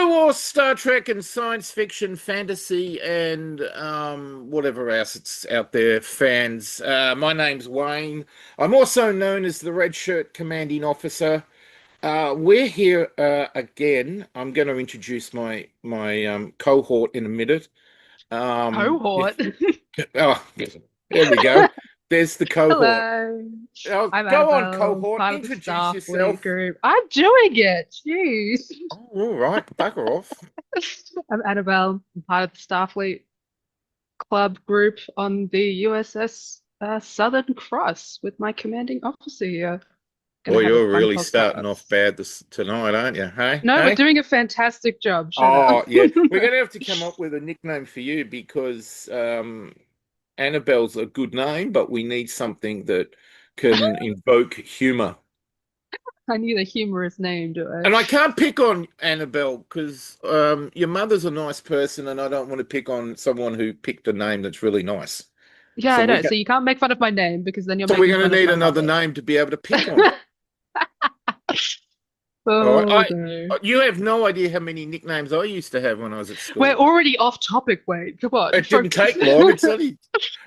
Star Wars, Star Trek, and science fiction, fantasy, and whatever else it's out there, fans. My name's Wayne. I'm also known as the Red Shirt Commanding Officer. We're here again. I'm going to introduce my cohort in a minute. Yeah, Cohort. oh, there we go. There's the cohort. Hello, I'm Go on, Annabelle, cohort. part of the Introduce Starfleet yourself. group. I'm doing it. Jeez. Oh, all right, bugger off. I'm Annabelle, I'm part of the Starfleet club group on the USS Southern Cross with my commanding officer here. Gonna Boy, have a you're fun really starting off podcast. bad tonight, aren't you? Hey, No, we're hey. doing a fantastic job. Shut up. Oh, yeah. We're going to have to come up with a nickname for you because Annabelle's a good name, but we need something that can invoke humor. I need a humorous name, do I? And I can't pick on Annabelle because your mother's a nice person, and I don't want to pick on someone who picked a name that's really nice. Yeah, So I we know. got, So you can't make fun of my name because then you're so we're making going fun to of need my another mother. name to be able to pick on. All right. Oh no. You have no idea how many nicknames I used to have when I was at We're school. already off topic, Wade. Come on, It didn't focus. take long. It's only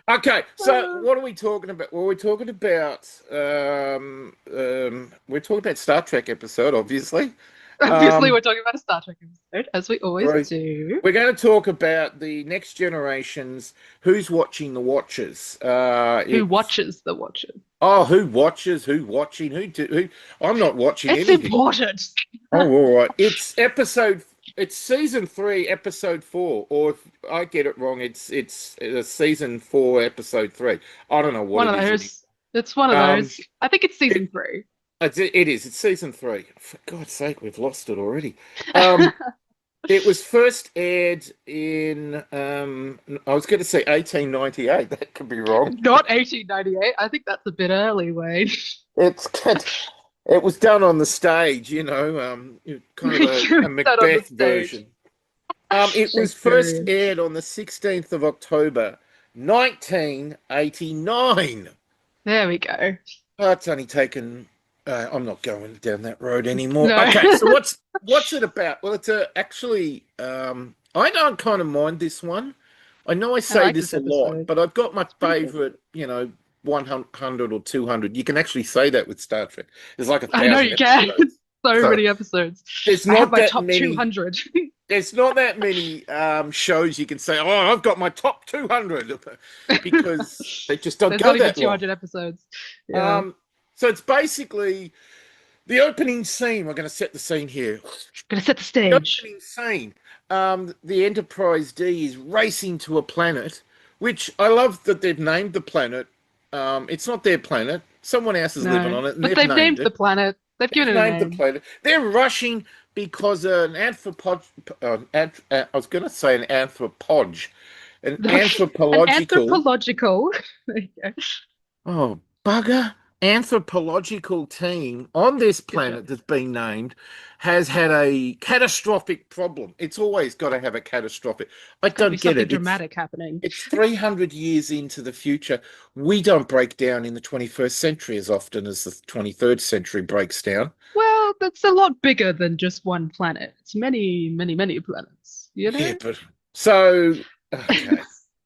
okay. So what are we talking about? Well, we're talking about Star Trek episode, obviously. Obviously, Um, we're talking about a Star Trek episode, as we always right. do. We're going to talk about the next generations. Who's watching the Watchers? Who It's watches the Watcher? who watches? Who watching? Who? I'm not watching It's anything. important. Oh, all right. It's season 3, episode 4, or if I get it wrong, it's season 4, episode 3. I don't know what One it of is anymore. those. It's one of Um, those. I think it's it, season three. it is. It's season 3. For God's sake, we've lost it already. Um, it was first aired in I was going to say 1898. That could be wrong. Not 1898. I think that's a bit early, Wade. It's it was done on the stage, kind of a You that on the Macbeth stage. version. It was first Shakespearean. aired on the 16th of October, 1989. There we go. Oh, it's only taken. I'm not going down that road anymore. No. Okay, so what's it about? Well, it's actually. I don't kind of mind this one. I know I I say like this this a lot, episode. but I've got my It's pretty good. favorite. 100 or 200. You can actually say that with Star Trek. There's like a I know thousand you can. episodes, So so many episodes. there's I have not my that top many. 200. There's not that many shows you can say, "Oh, I've got my top 200," because they just don't There's go not even that long. 200 episodes. Yeah. Um, so it's basically the opening scene. We're going to set the scene here. Gonna set the The stage. opening scene. The Enterprise D is racing to a planet, which I love that they've named the planet. It's not their planet. Someone else is living No. on it, and But they've they've named named the it. planet. They've They've given it a named the name. planet. They're rushing because I was going to say an anthropodge, an An anthropological. anthropological. There you go. Oh, bugger. Anthropological team on this Good job. planet that's been named has had a catastrophic problem. It's always got to have a catastrophic. I It's got to be don't get something it. dramatic happening. It's 300 years into the future. We don't break down in the 21st century as often as the 23rd century breaks down. Well, that's a lot bigger than just one planet. It's many, many, many planets, you Yeah, know? but so okay.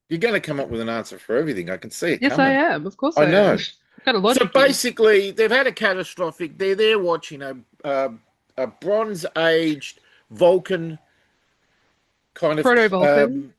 You're going to come up with an answer for everything. I can see it Yes, I coming. am. Of course I I am. know. What kind of So logic do you? basically, they've had a catastrophic. They're there watching a Bronze Age Vulcan kind of Proto-Vulcan.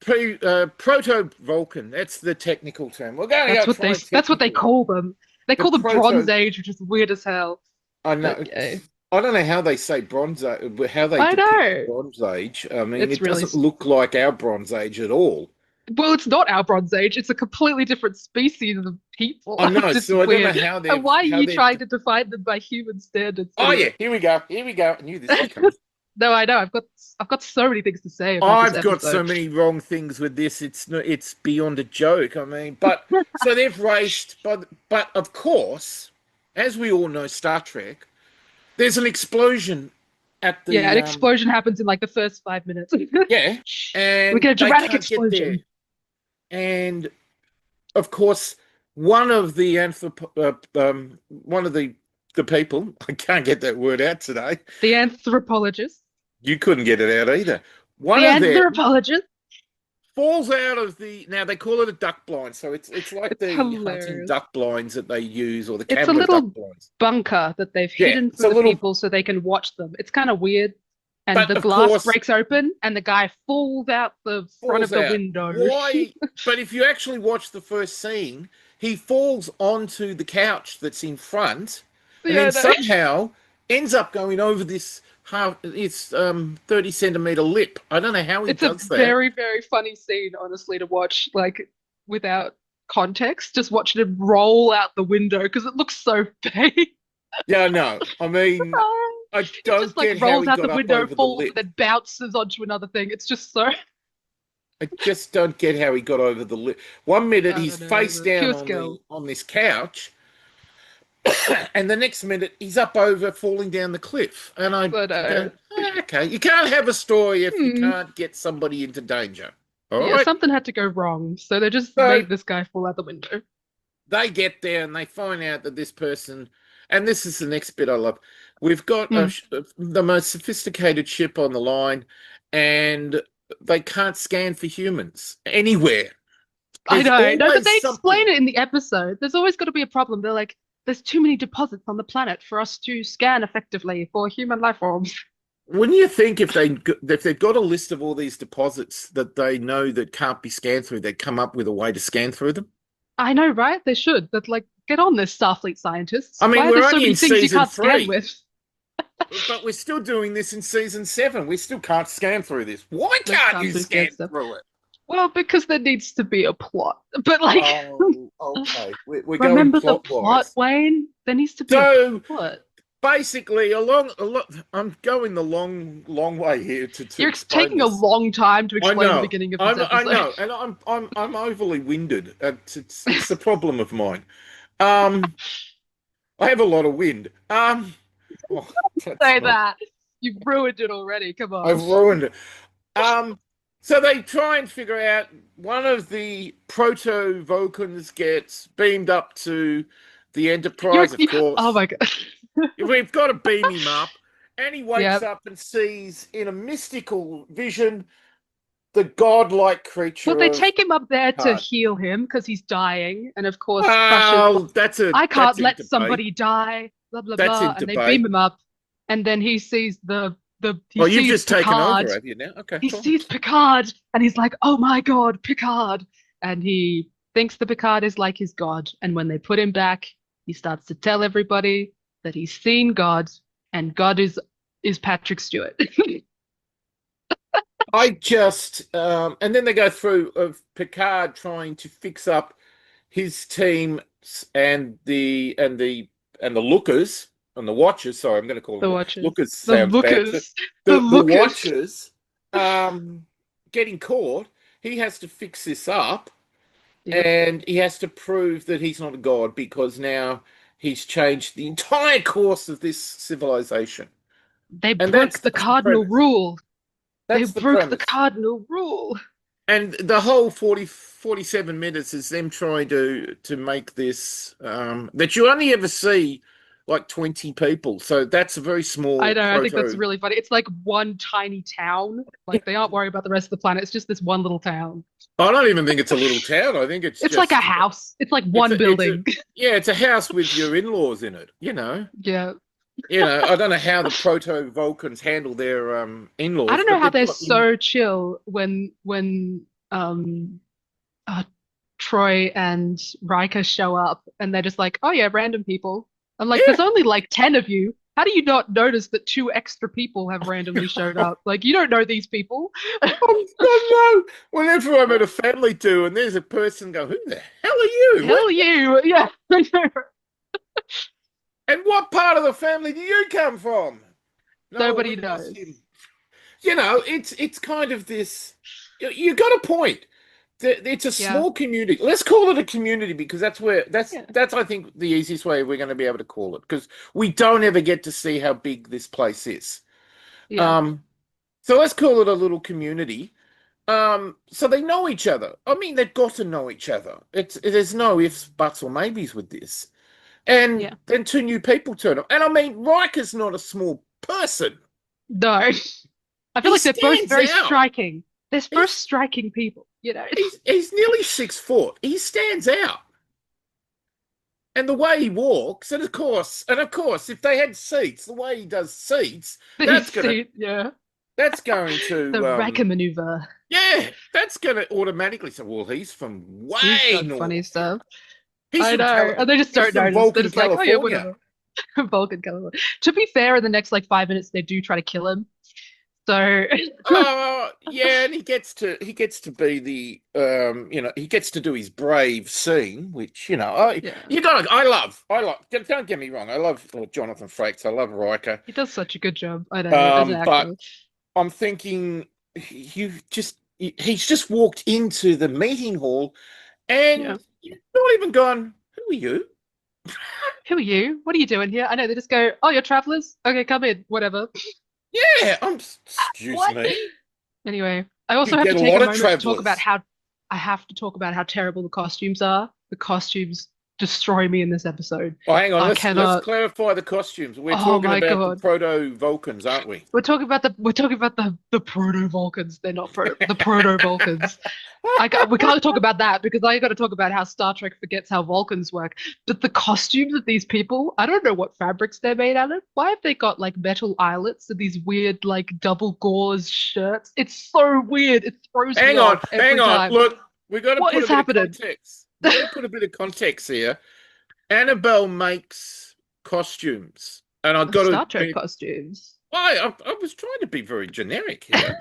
proto Vulcan. That's the technical term. We're going to go try and That's what they technical. call them. They The call them Bronze proto. Age, which is weird as hell. I know. Okay. I don't know how they say Bronze Age, how they I depict the know. Bronze Age. I mean, It's it really doesn't look like our Bronze Age at all. well, it's not our Bronze Age. It's a completely different species of people. I know. It's just So I don't know weird. how And why are you they've. trying to define them by human standards Oh yeah, anyway? here we go. Here we go. I knew this was coming. No, I know. I've got so many things to say about this I've got episode. so many wrong things with this. It's beyond a joke. I mean, but so they've raced, but of course, as we all know, Star Trek, there's an explosion at Yeah, an the explosion happens in like the first 5 minutes. yeah, We and get a they dramatic can't get there. explosion. And of course, one of the one of the people I can't get that word out today. The anthropologist. You couldn't get it out either. One The of them anthropologist. falls out of the now they call it a duck blind, so it's like It's the hunting hilarious. duck blinds that they use or the It's a camera duck little blinds. bunker that they've Yeah, hidden it's from a the little, people so they can watch them. It's kind of weird. And but the of glass course breaks open and the guy falls out the front of falls the out. window. Why? But if you actually watch the first scene, he falls onto the couch that's in front, and then Yeah, no. somehow ends up going over this half its 30 centimeter lip. I don't know how he It's a does that. very, very funny scene, honestly, to watch, like, without context, just watching him roll out the window because it looks so fake. Yeah, no. I mean, I He just don't like get how rolls he out the got up window, over the falls, and lip. then bounces onto another thing. It's just so, I just don't get how he got over the lip. One minute I he's don't know, face but down pure on the skill. on this couch, and the next minute he's up over falling down the cliff. And I I know. go, okay, you can't have a story if you Hmm. can't get somebody into danger. All Yeah, right. something had to go wrong, so they just So made this guy fall out the window. they get there and they find out that this person, and this is the next bit I love. We've got Hmm. the most sophisticated ship on the line, and they can't scan for humans anywhere. I There's know, no, but always they something. explain it in the episode. There's always got to be a problem. They're like, there's too many deposits on the planet for us to scan effectively for human life forms. Wouldn't you think if they've got a list of all these deposits that they know that can't be scanned through, they'd come up with a way to scan through them? I know, right? They should. But like, get on this, Starfleet scientists. I Why mean, are there we're so only many in things you season can't scan three, with? but we're still doing this in season seven. We still can't scan through this. Why They can't can't you do scan scan stuff. through it? Well, because there needs to be a plot. But like, Oh, okay. We're going remember the plot plot, wise. Wayne? There needs to be a So plot. basically, a lot. I'm going the long way here to You're explain taking a this. long time to I explain the know, beginning of this I episode. know, and I'm overly winded. It's a problem of mine. Um, I have a lot of wind. Oh, that's Say not. that. You've ruined it already. Come on. I've ruined it. Um, so they try and figure out one of the proto Vulcans gets beamed up to the You're, Enterprise, of you, oh course. my God. We've got to beam him up, and he wakes Yeah. up and sees in a mystical vision the godlike Well, creature they of take him up there to Picard. heal him because he's dying. And of course, Crusher's Well, like, I that's can't in let debate. somebody die, blah, blah, That's blah. in And they beam debate. him up. And then he sees he Oh, you've sees just taken Picard. over, have you now? Okay, He fine. sees Picard and he's like, oh my God, Picard. And he thinks the Picard is like his God. And when they put him back, he starts to tell everybody that he's seen God and God is Patrick Stewart. I just and then they go through of Picard trying to fix up his team and the lookers and the watchers. Sorry, I'm going to call them The Watchers. lookers. The Sounds bad. Lookers. The The Lookers. watchers getting caught. He has to fix this up, Yep. and he has to prove that he's not a god because now he's changed the entire course of this civilization. They And broke the that's the cardinal premise. rule. They That's the broke the premise. cardinal rule. And the whole 47 minutes is them trying to make this that you only ever see like 20 people. So that's a very I small know, I think that's proto. really funny. It's like one tiny town. Like they aren't worried about the rest of the planet. It's just this one little town. I don't even think it's a little town. I think it's It's like a just house. It's like one it's a building. yeah, it's a house with your in-laws in it, you know. Yeah. I don't know how the proto Vulcans handle their I in-laws, don't know but how they've they're got in so chill when uh, Troy and Riker show up and they're just like, oh yeah, random people. I'm like, there's yeah. only like 10 of you. How do you not notice that two extra people have randomly showed up? Like, you don't know these people. I don't know. Whenever I'm at a family do and there's a person go, who the hell are you? Hell you. Yeah. And what part of the family do you come from? No, Nobody we lost him. knows. It's kind of this. You got a point. It's a Yeah. small community. Let's call it a community because Yeah. that's I think the easiest way we're going to be able to call it because we don't ever get to see how big this place is. Yeah. Um, so let's call it a little community. So they know each other. I mean, they've got to know each other. There's no ifs, buts, or maybes with this. And Yeah. then two new people turn up. And I mean, Riker's not a small person. No. I feel He like they're both stands very out. striking. They're both He's striking people, he's nearly 6 foot. He stands out. And the way he walks, and of course, if they had seats, the way he does seats, You that's gonna see, yeah. that's going The to Wrecker maneuver. yeah, that's gonna automatically say, well, he's from He's way got funny north. stuff. I know. And they just He's don't from notice. They're Vulcan, just like, oh yeah, California. whatever. Vulcan color. To be fair, in the next like 5 minutes, they do try to kill him. So Oh yeah, and he gets to be the he gets to do his brave scene, which yeah, don't get me wrong, I love Jonathan Frakes, I love Riker. he does such a good job. I know as an But actor. I'm thinking he's just walked into the meeting hall Yeah. and you've not even gone, who are you? Who are you? What are you doing here? I know they just go, oh, you're travelers. Okay, come in. Whatever. Yeah, excuse What? me. Anyway, I You also have get to a take a lot of moment to talk about travelers. how I have to talk about how terrible the costumes are. The costumes destroy me in this episode. Oh, hang on, I let's cannot. clarify the costumes. We're Oh talking my about the God. proto Vulcans, aren't we? We're talking about the proto Vulcans. They're not the proto Vulcans. We can't talk about that because I got to talk about how Star Trek forgets how Vulcans work. But the costumes of these people, I don't know what fabrics they're made out of. Why have they got like metal eyelets and these weird like double gauze shirts? It's so weird. It throws me off Hang every on. time. Look, we got to What put is a bit of happening? context. We got to put a bit of context here. Annabelle makes costumes, and I've The got Star to Trek be. costumes. I was trying to be very generic here.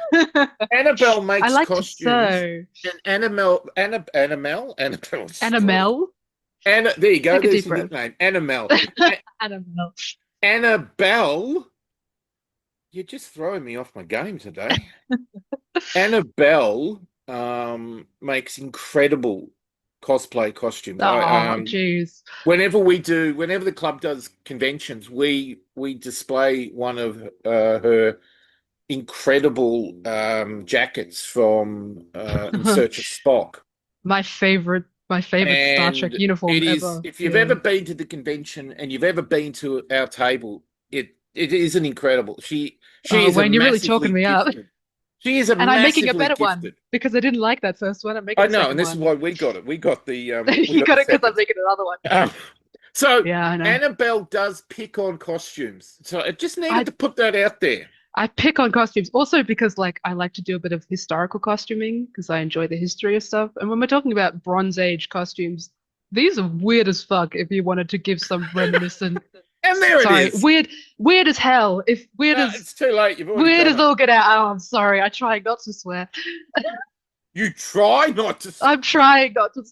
Annabelle I makes like to costumes, sew. and Annabelle, Annabelle. Anna, there you go. Take a There's deep your breath. nickname, Annabelle. Annabelle. Annabelle, you're just throwing me off my game today. Annabelle makes incredible cosplay costumes. Oh, jeez. Whenever the club does conventions, we display one of her incredible jackets from In Search of Spock. My favorite Star Trek And uniform it is, ever. if you've Yeah. ever been to the convention and you've ever been to our table, it is an incredible. She Oh, is a Wayne, you're really talking massively me up. gifted. She is a And I'm making a massively better one gifted. because I didn't like that first one. I'm making I a know, second and this is one. why we got it. We You got the got it because I'm second. making another one. Um, so Yeah, I know. Annabelle does pick on costumes. So I just needed I to put that out there. I pick on costumes also because like I like to do a bit of historical costuming because I enjoy the history of stuff. And when we're talking about Bronze Age costumes, these are weird as fuck if you wanted to give some reminiscent. And there it Sorry, is. weird as hell. If No, it's too late. You've already weird done as it. all get out. Oh, I'm sorry. I try not to swear. You try not to. I'm trying not to.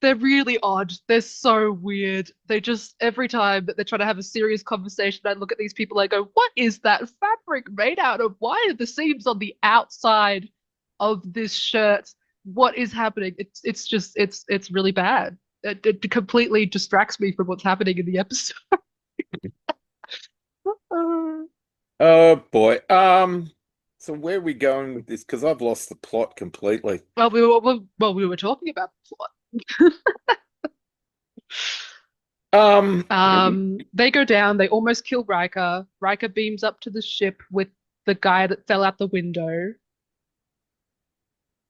They're really odd. They're so weird. They just, every time that they're trying to have a serious conversation, I look at these people, I go, what is that fabric made out of? Why are the seams on the outside of this shirt? What is happening? It's just, it's really bad. It completely distracts me from what's happening in the episode. Oh boy. So where are we going with this? Because I've lost the plot completely. Well, we were talking about the plot. Um, They go down, they almost kill Riker. Riker beams up to the ship with the guy that fell out the window.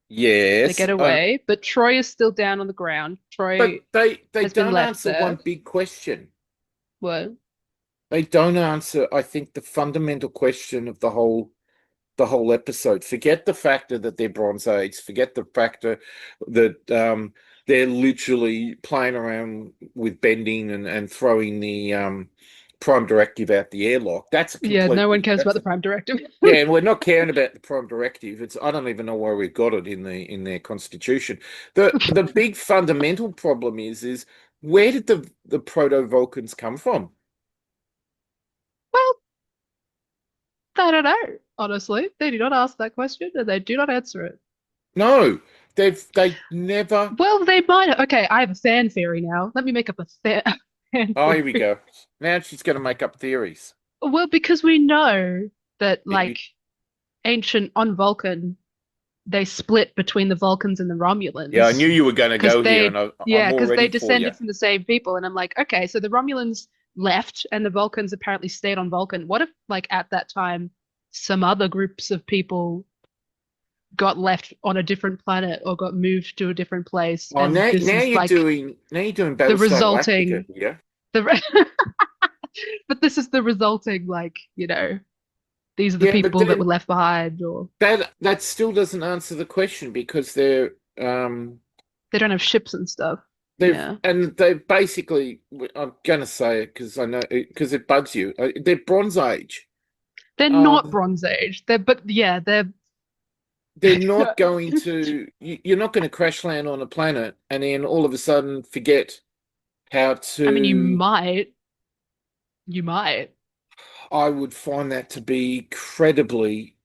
They yes. get away, but Troy is still down on the ground. But Troy they has been don't left answer there. one big question. What? They don't answer, I think, the fundamental question of the whole episode. Forget the factor that they're Bronze Age. Forget the factor that they're literally playing around with bending and throwing the prime directive out the airlock. That's a Yeah, no one completely cares about that's the a Prime Directive. yeah, and we're not caring about the prime directive. It's I don't even know why we've got it in their constitution. The big fundamental problem is where did the proto Vulcans come from? Well, I don't know, honestly. They do not ask that question and they do not answer it. No, they never. Well, they might. Okay, I have a fan theory now. Let me make up a fan Oh, here we theory. go. Now she's going to make up theories. Well, because we know that, You- like, ancient on Vulcan, they split between the Vulcans and the Yeah, I Romulans knew you were going to because go here, and I'm yeah, all because they ready for you. descended from the same people. And I'm like, okay, so the Romulans left and the Vulcans apparently stayed on Vulcan. What if, like, at that time, some other groups of people got left on a different planet or got moved to a different place, Oh, and this is like now you're doing the Battlestar Galactica, resulting yeah. the but this is the resulting, like, these are the Yeah, but people that were then left behind, or that still doesn't answer the question because they don't have ships and stuff. they've Yeah. and they basically, I'm gonna say it because I know because it bugs you. They're Bronze Age. They're not Um, Bronze Age. They're but yeah, they're they're not going to. You're not going to crash land on a planet and then all of a sudden forget how I mean, you to. might. You might. I would find that to be incredibly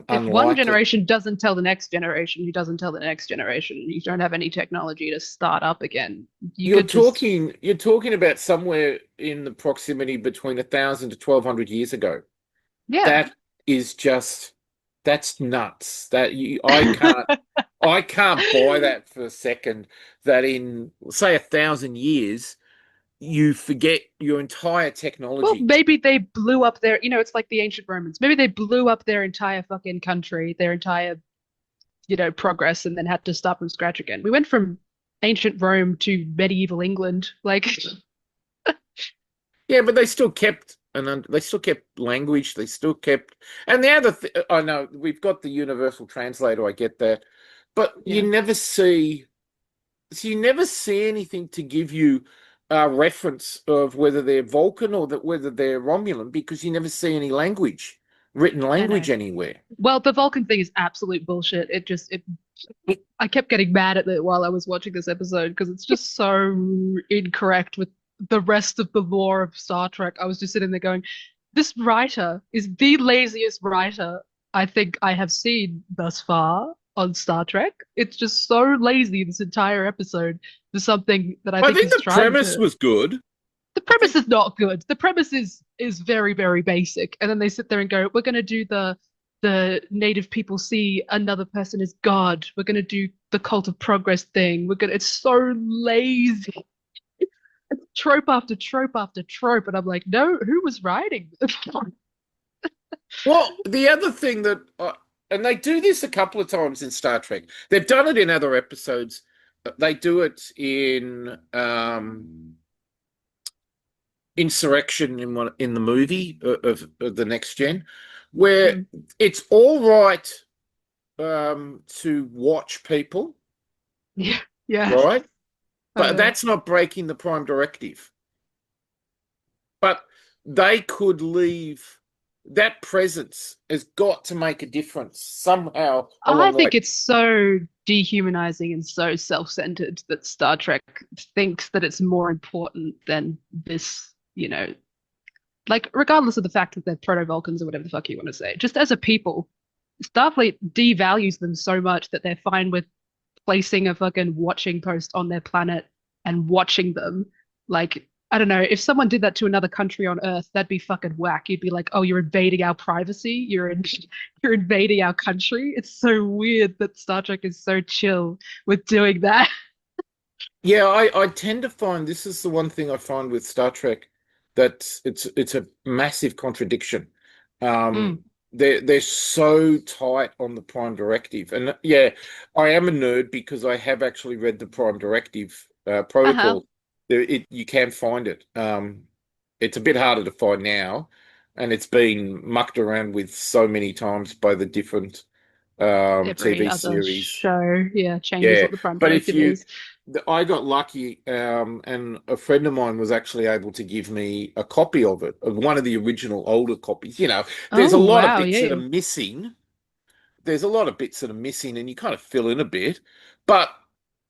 If one unlikely. generation doesn't tell the next generation, who doesn't tell the next generation, you don't have any technology to start up again. You could just, You're talking about somewhere in the proximity between 1,000 to 1,200 years ago. yeah. That is just that's nuts. I can't buy that for a second. That in say 1,000 years you forget your entire Well, technology. maybe they blew up it's like the ancient Romans. Maybe they blew up their entire fucking country, their entire, progress, and then had to start from scratch again. We went from ancient Rome to medieval England. Like, Yeah, but they still kept they still kept language. They still kept, and the other I know we've got the universal translator. I get that, but yeah. you never see anything to give you a reference of whether they're Vulcan or that whether they're Romulan because you never see any language, written I know. language anywhere. Well, the Vulcan thing is absolute bullshit. It I kept getting mad at it while I was watching this episode because it's just so incorrect with the rest of the lore of Star Trek. I was just sitting there going, this writer is the laziest writer I think I have seen thus far on Star Trek. It's just so lazy, this entire episode, for something that I I think think he's the trying premise to. was good. The I premise think is not good. The premise is very, very basic. And then they sit there and go, we're gonna do the native people see another person as God. We're gonna do the cult of progress thing. It's so lazy. It's trope after trope after trope. And I'm like, no, who was writing this? well, the other thing that, and they do this a couple of times in Star Trek. They've done it in other episodes. They do it in Insurrection in the movie of the Next Gen, where Mm, it's all right to watch people, yeah, yes, right? I But know. that's not breaking the Prime Directive. But they could leave that presence has got to make a difference somehow I along the way. think it's so dehumanizing and so self-centered that Star Trek thinks that it's more important than this, like regardless of the fact that they're proto-Vulcans or whatever the fuck you want to say, just as a people, Starfleet devalues them so much that they're fine with placing a fucking watching post on their planet and watching them. Like, I don't know, if someone did that to another country on Earth, that'd be fucking whack. You'd be like, oh, you're invading our privacy, you're invading our country. It's so weird that Star Trek is so chill with doing that. Yeah, I tend to find this is the one thing I find with Star Trek that it's a massive contradiction. Um, Mm, they're so tight on the Prime Directive, and yeah, I am a nerd because I have actually read the Prime Directive uh-huh. protocol. You can find it. It's a bit harder to find now, and it's been mucked around with so many times by the different Every TV other series. show, yeah, changes Yeah, what the prime but if directive you, is. I got lucky, and a friend of mine was actually able to give me a copy of one of the original older copies. There's a Oh, lot of wow, bits that are yeah. missing. There's a lot of bits that are missing, and you kind of fill in a bit, but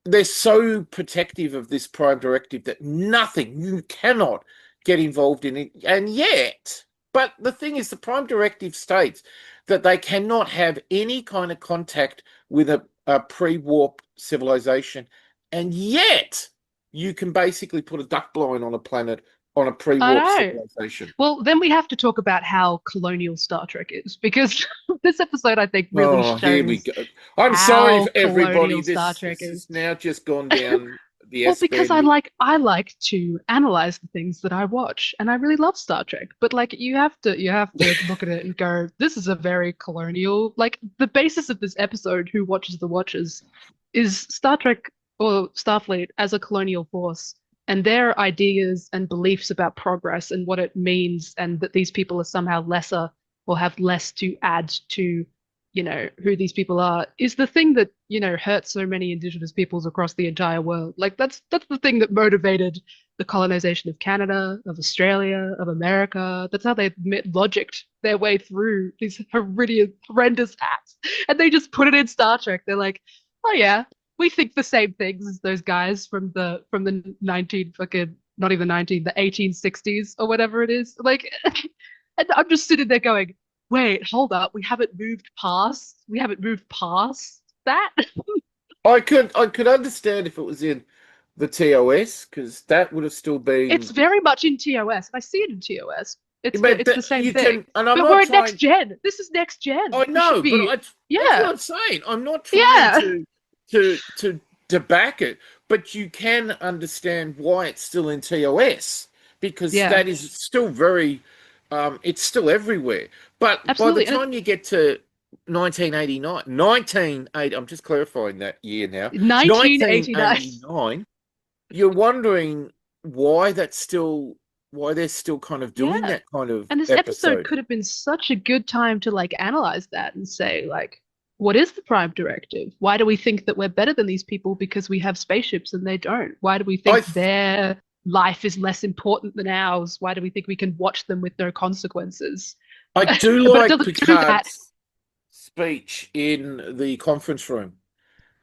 they're so protective of this prime directive that nothing, you cannot get involved in it. And yet, but the thing is, the prime directive states that they cannot have any kind of contact with a pre-warp civilization. And yet, you can basically put a duck blind on a planet on a I pre-warp know. civilization. Well, then we have to talk about how colonial Star Trek is, because this episode, I think, really Oh, here we shows go. I'm sorry how for everybody. colonial Star This Trek this is. has now just gone down. the Well, because S-band. I like to analyze the things that I watch, and I really love Star Trek. But like you have to look at it and go, this is a very colonial, like the basis of this episode, Who Watches the Watchers, is Star Trek or Starfleet as a colonial force and their ideas and beliefs about progress and what it means, and that these people are somehow lesser or have less to add to who these people are is the thing that, hurts so many indigenous peoples across the entire world. Like that's the thing that motivated the colonization of Canada, of Australia, of America. That's how they logicked their way through these horrendous acts. And they just put it in Star Trek. They're like, oh yeah, we think the same things as those guys from the 19 fucking not even 19, the 1860s or whatever it is. Like and I'm just sitting there going, wait, hold up. We haven't moved past that. I could understand if it was in the TOS because that would have still It's been. very much in TOS. I see it in TOS. But It's the that, same you thing. can, and I'm But not we're at next trying. gen. This is next gen. I We should know, but be, that's what yeah, I'm saying. I'm not trying yeah, to back it, but you can understand why it's still in TOS because yeah, that is still very, it's still everywhere. But by the absolutely. And time you get to 1989, 1980, I'm just clarifying that year now, 1989. 1989, you're wondering why that's still, why they're still kind of doing Yeah. that kind of And this episode episode. could have been such a good time to like analyze that and say, like, what is the Prime Directive? Why do we think that we're better than these people because we have spaceships and they don't? Why do we I think their life is less important than ours? Why do we think we can watch them with no consequences? I do But it like doesn't do that. Picard's speech in the conference room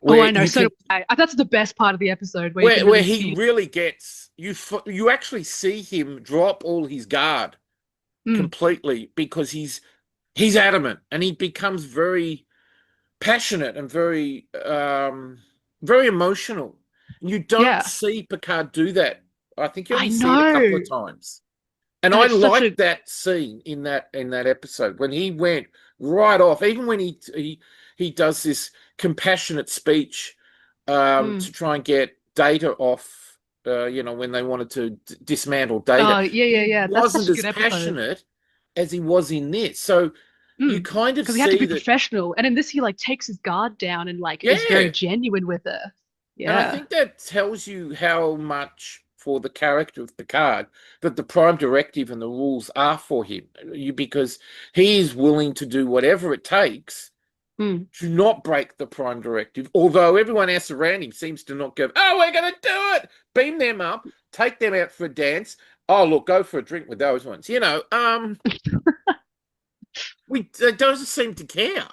Oh, where I know. you So do can I. That's the best part of the episode where you can where really he see. really gets you. You actually see him drop all his guard Mm, completely because he's adamant and he becomes very passionate and very emotional. You don't yeah, see Picard do that. I think you I only see it a couple know. of times. And And I it's such a liked that scene in that episode when he went right off, even when he does this compassionate speech mm. to try and get Data off. When they wanted to dismantle Data, Oh, yeah, yeah, he yeah. That's such wasn't a as good episode. passionate as he was in this. So you Mm. kind of Because he had to see be that, professional. And in this, he like takes his guard down and like is very yeah. genuine with her. And I Yeah. think that tells you how much for the character of Picard that the Prime Directive and the rules are for him. Because he is willing to do whatever it takes Mm. to not break the Prime Directive, although everyone else around him seems to not go, oh, we're going to do it. Beam them up, take them out for a dance. Oh, look, go for a drink with those ones. It doesn't seem to care.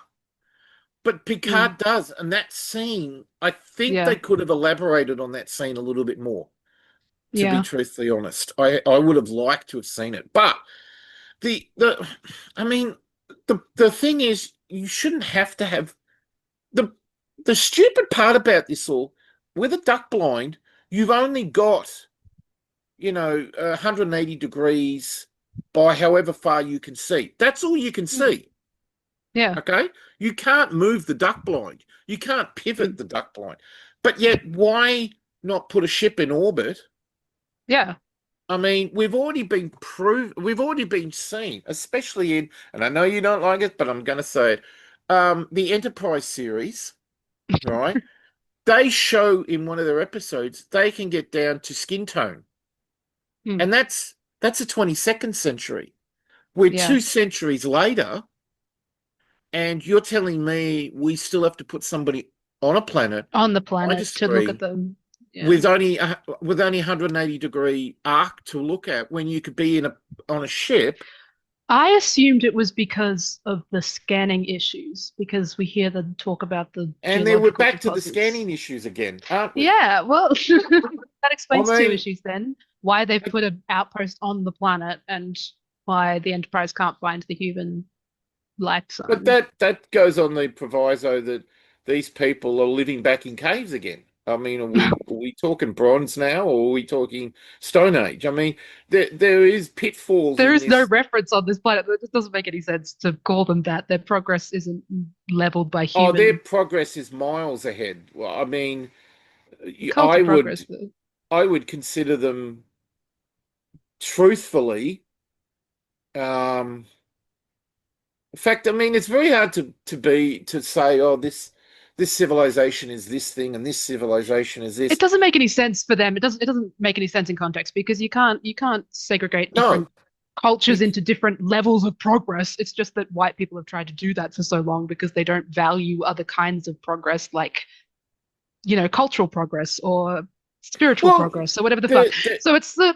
But Mm. Picard does, and that scene, I think they Yeah. could have elaborated on that scene a little bit more. To be Yeah. truthfully honest. I would have liked to have seen it. But the I mean the thing is you shouldn't have to have the the stupid part about this all with a duck blind, you've only got, 180 degrees by however far you can see. That's all you can Mm. see. Yeah. Okay? You can't move the duck blind. You can't pivot Mm. the duck blind. But yet why not put a ship in orbit? Yeah. I mean, we've already been seen, especially in, and I know you don't like it, but I'm going to say it, the Enterprise series, right? They show in one of their episodes they can get down to skin tone, Mm. and that's the 22nd century. We're Yeah. 2 centuries later, and you're telling me we still have to put somebody on a planet. On the I planet to look at disagree. them. Yeah. With only 180-degree arc to look at when you could be on a ship. I assumed it was because of the scanning issues, because we hear them talk about the And then we're geological back to the deposits. scanning issues again, aren't we? Yeah, well, that I explains two mean, issues then. Why they've put an outpost on the planet and why the Enterprise can't find the human life but sign. that goes on the proviso that these people are living back in caves again. I mean, are we talking bronze now, or are we talking Stone Age? I mean, there is pitfalls There in is no this. reference on this planet. It just doesn't make any sense to call them that. Their progress isn't leveled by Oh, their human. progress is miles ahead. Well, I mean, Cult I of progress, would though. I would consider them truthfully. Um, in fact, I mean, it's very hard to say, oh, this civilization is this thing and this civilization is It this. doesn't make any sense for them. It doesn't make any sense in context because you can't segregate No, different cultures you, into different levels of progress. It's just that white people have tried to do that for so long because they don't value other kinds of progress like, cultural progress or spiritual well, progress or whatever the fuck. the So it's the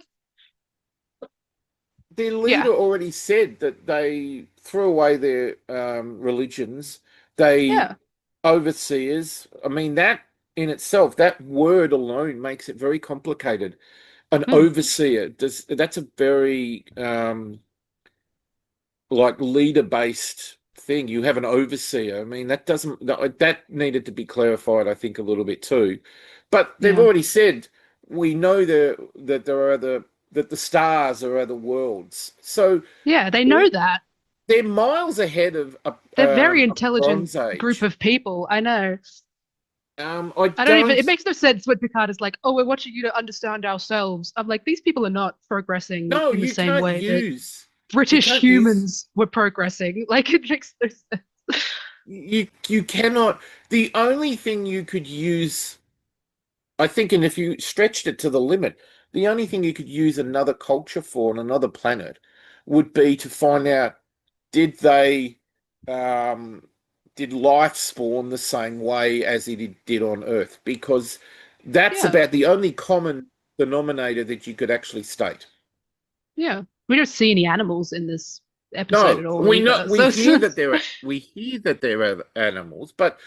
their yeah, leader already said that they threw away their religions. They yeah. overseers. I mean, that in itself, that word alone makes it very complicated. An Mm, overseer does that's a very like leader based thing. You have an overseer. I mean, that doesn't that needed to be clarified, I think, a little bit too. But they've yeah. already said we know that there are that the stars are other worlds. So Yeah, they they're, know that. they're miles ahead of They're very a intelligent Bronze group Age. of people. I know. I I don't even, don't. it makes no sense when Picard is like, oh, we're watching you to understand ourselves. I'm like, these people are not progressing No, in the same way that you British can't use humans were progressing. Like, it makes no sense. you cannot. The only thing you could use, I think, and if you stretched it to the limit, the only thing you could use another culture for on another planet would be to find out did they um, did life spawn the same way as did on Earth? Because that's Yeah, about the only common denominator that you could actually state. yeah. We don't see any animals in this episode No, at all either. we So it's hear that just, we hear that there are animals, but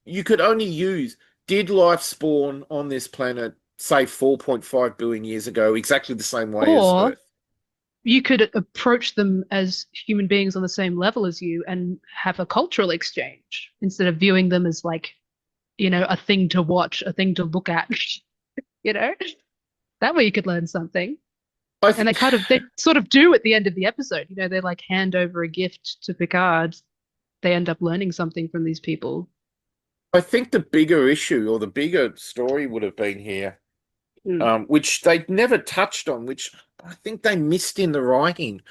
you could only use did life spawn on this planet, say 4.5 billion years ago, exactly the same way as or Earth? you could approach them as human beings on the same level as you and have a cultural exchange instead of viewing them as like, a thing to watch, a thing to look at, you know? That way you could learn something. I And th they sort of do at the end of the episode. They like hand over a gift to Picard. They end up learning something from these people. I think the bigger issue or the bigger story would have been here, Mm. which they never touched on, which I think they missed in the writing,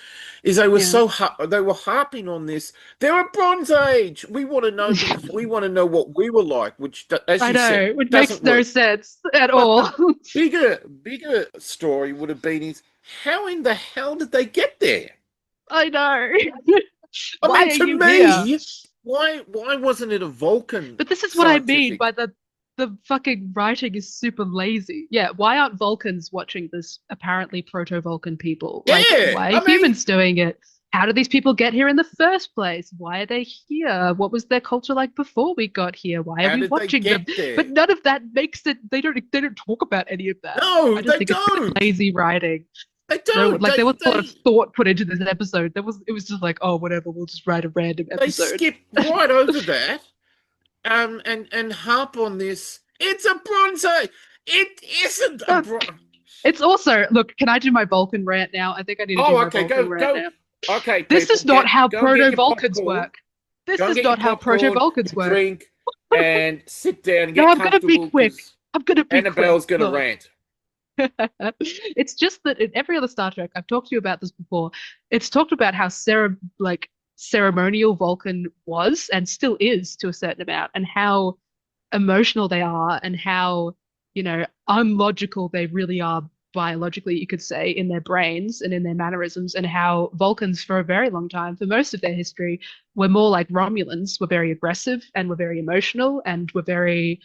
is they were Yeah. they were harping on this. They're a Bronze Age. We want to know we want to know what we were like, which, as I you said, know. It makes doesn't no work. sense at But all. the bigger story would have been is how in the hell did they get there? I know. I Why mean, are to you here? me, why wasn't it a Vulcan But this is what I mean scientific? by the fucking writing is super lazy. Yeah, why aren't Vulcans watching this apparently proto-Vulcan people? Like, Yeah, why are I mean, humans doing it? How did these people get here in the first place? Why are they here? What was their culture like before we got here? Why are how we did they watching them? get But there? none of that makes it. They don't talk about any of that. No, I just they think it's really don't. lazy writing. They No, don't. like there was a lot of thought put into this episode. It was just like, oh, whatever, we'll just write a random They episode. skip right over that. And harp on this. It's a Bronze Age. It isn't a Uh, bronze. It's also, look, can I do my Vulcan rant now? I think I need to do Oh, my okay. Vulcan rant Go. now. Okay, This people, is not how go and get Proto your Vulcans popcorn. work. This Go and is get your not how Proto popcorn, Vulcans a work. drink, and sit down and No, get I'm gonna be comfortable quick. because I'm gonna be quick. Annabelle's going to Look, rant. it's just that in every other Star Trek, I've talked to you about this before. It's talked about how ceremonial Vulcan was and still is to a certain amount, and how emotional they are, and how unlogical they really are biologically, you could say, in their brains and in their mannerisms, and how Vulcans, for a very long time, for most of their history, were more like Romulans, were very aggressive and were very emotional and were very,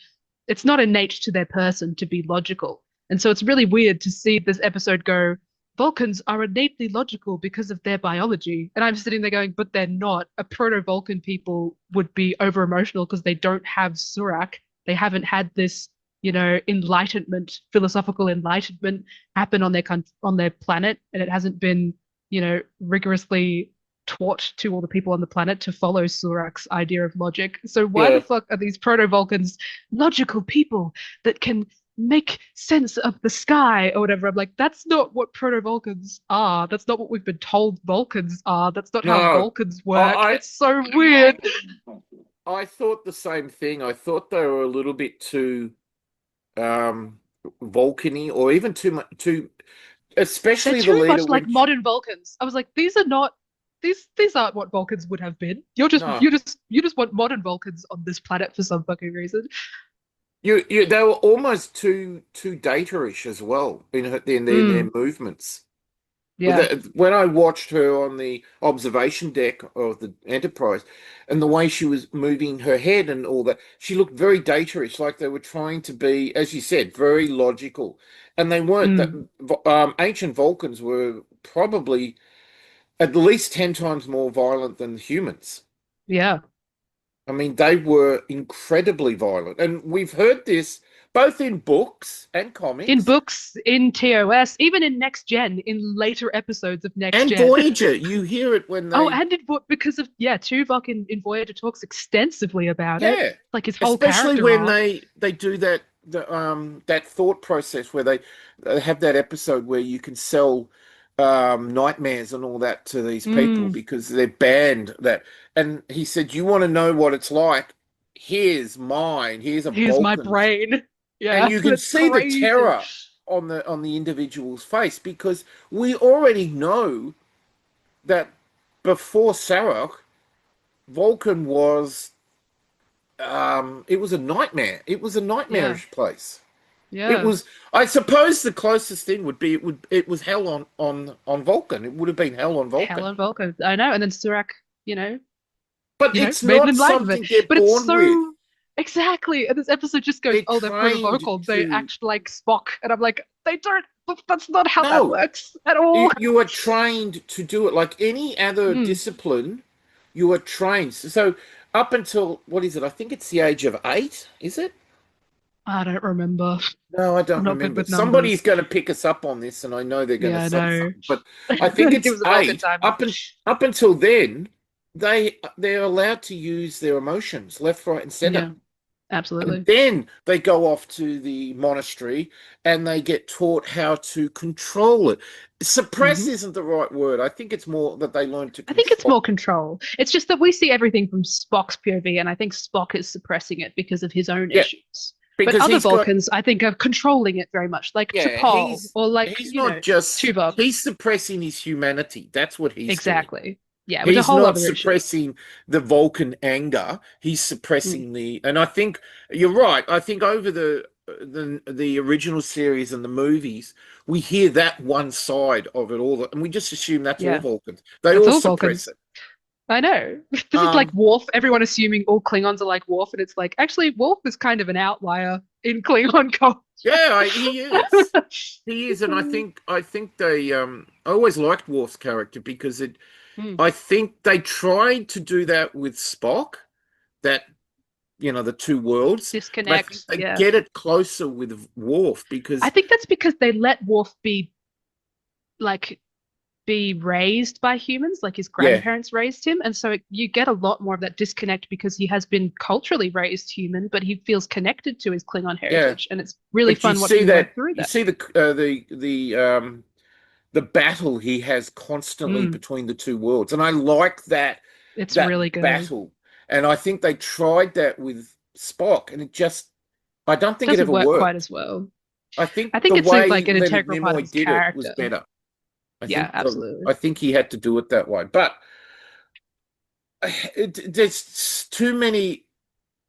it's not innate to their person to be logical. And so it's really weird to see this episode go, Vulcans are innately logical because of their biology. And I'm sitting there going, but they're not. A proto-Vulcan people would be over emotional because they don't have Surak. They haven't had this, enlightenment, philosophical enlightenment happen on their planet, and it hasn't been, rigorously taught to all the people on the planet to follow Surak's idea of logic. So why the Yeah. fuck are these proto-Vulcans logical people that can make sense of the sky or whatever? I'm like, that's not what proto-Vulcans are. That's not what we've been told Vulcans are. That's not how No. Vulcans work. I, It's so weird. I thought the same thing. I thought they were a little bit too um, Vulcan-y, or even too much, too, They're especially the too leader much like when modern Vulcans. I was like, these are not these aren't what Vulcans would have been. no, You just want modern Vulcans on this planet for some fucking reason. you they were almost too data-ish as well in their Mm, movements. yeah. When I watched her on the observation deck of the Enterprise, and the way she was moving her head and all that, she looked very data-ish, like they were trying to be, as you said, very logical. And they weren't. That Mm, ancient Vulcans were probably at least 10 times more violent than humans. yeah. I mean, they were incredibly violent. And we've heard this both in books and In comics. books, in TOS, even in Next Gen, in later episodes of Next And Gen. Voyager, you hear it when Oh, they and in because of yeah, Tuvok in Voyager talks extensively about it, Yeah, like his whole especially character when arc. they do that thought process where they have that episode where you can sell nightmares and all that to these people Mm, because they're banned that. And he said, "You want to know what it's like? Here's mine. Here's a here's my Vulcan's," brain. and Yeah, you can that's see the crazy. terror on the individual's face because we already know that before Sarah, Vulcan was it was a nightmare. It was a Yeah, nightmarish place. It yeah. was, I suppose, the closest thing would be it was hell on Vulcan. It would have been hell on Hell Vulcan. on Vulcan. I know. And then Surak, you know, But it's made not them life of it. something they're But it's born with. so exactly. And this episode just goes, They're oh, they're trained protovocal. They to act like Spock. And I'm like, they don't. That's not how that no. works at all. You are trained to do it like any other Mm, discipline. You are trained. So up until what is it? I think it's the age of 8. Is it? I don't remember. No, I I'm don't not good remember. with numbers. Somebody's going to pick us up on this, and I know they're going to Yeah, I say know. something. But I think Give it's us a Vulcan 8. timer. Up until then, they're allowed to use their emotions left, right, and center. Yeah, And absolutely. then they go off to the monastery and they get taught how to control it. Suppress Hmm. isn't the right word. I think it's more that they learn to I think it's control. more control. It's just that we see everything from Spock's POV, and I think Spock is suppressing it because of his own Yeah, issues. But because other he's got Vulcans, I think, are controlling it very much, like yeah, T'Pol or like, he's not just Tuvok. he's suppressing his humanity. That's what he's doing. Exactly. Yeah, which are He's whole not other issues. suppressing the Vulcan anger. He's Mm, suppressing and I think you're right. I think over the original series and the movies, we hear that one side of it all, and we just assume that's all yeah, Vulcans. They that's all all suppress Vulcans. it. I know. This is like Um, Worf, everyone assuming all Klingons are like Worf, and it's like, actually, Worf is kind of an outlier in Klingon culture. yeah, he is. He is, and I think I always liked Worf's character because it. Mm. I think they tried to do that with Spock. That the two worlds. But I think Disconnect. they Yeah. get it closer with Worf I because, think that's because they let Worf like be raised by humans, like his yeah, grandparents raised him, and so you get a lot more of that disconnect because he has been culturally raised human, but he feels connected to his Klingon yeah. heritage, and it's really But you fun see watching him work that through you that. see the battle he has constantly Mm, between the two worlds, and I like it's that really good. battle. And I think they tried that with Spock, and I don't think it Doesn't ever work quite worked. as well. I think I the think it's way like an Leonard integral part of Nimoy his did it was character. better. Yeah, absolutely. I think he had to do it that way. But there's too many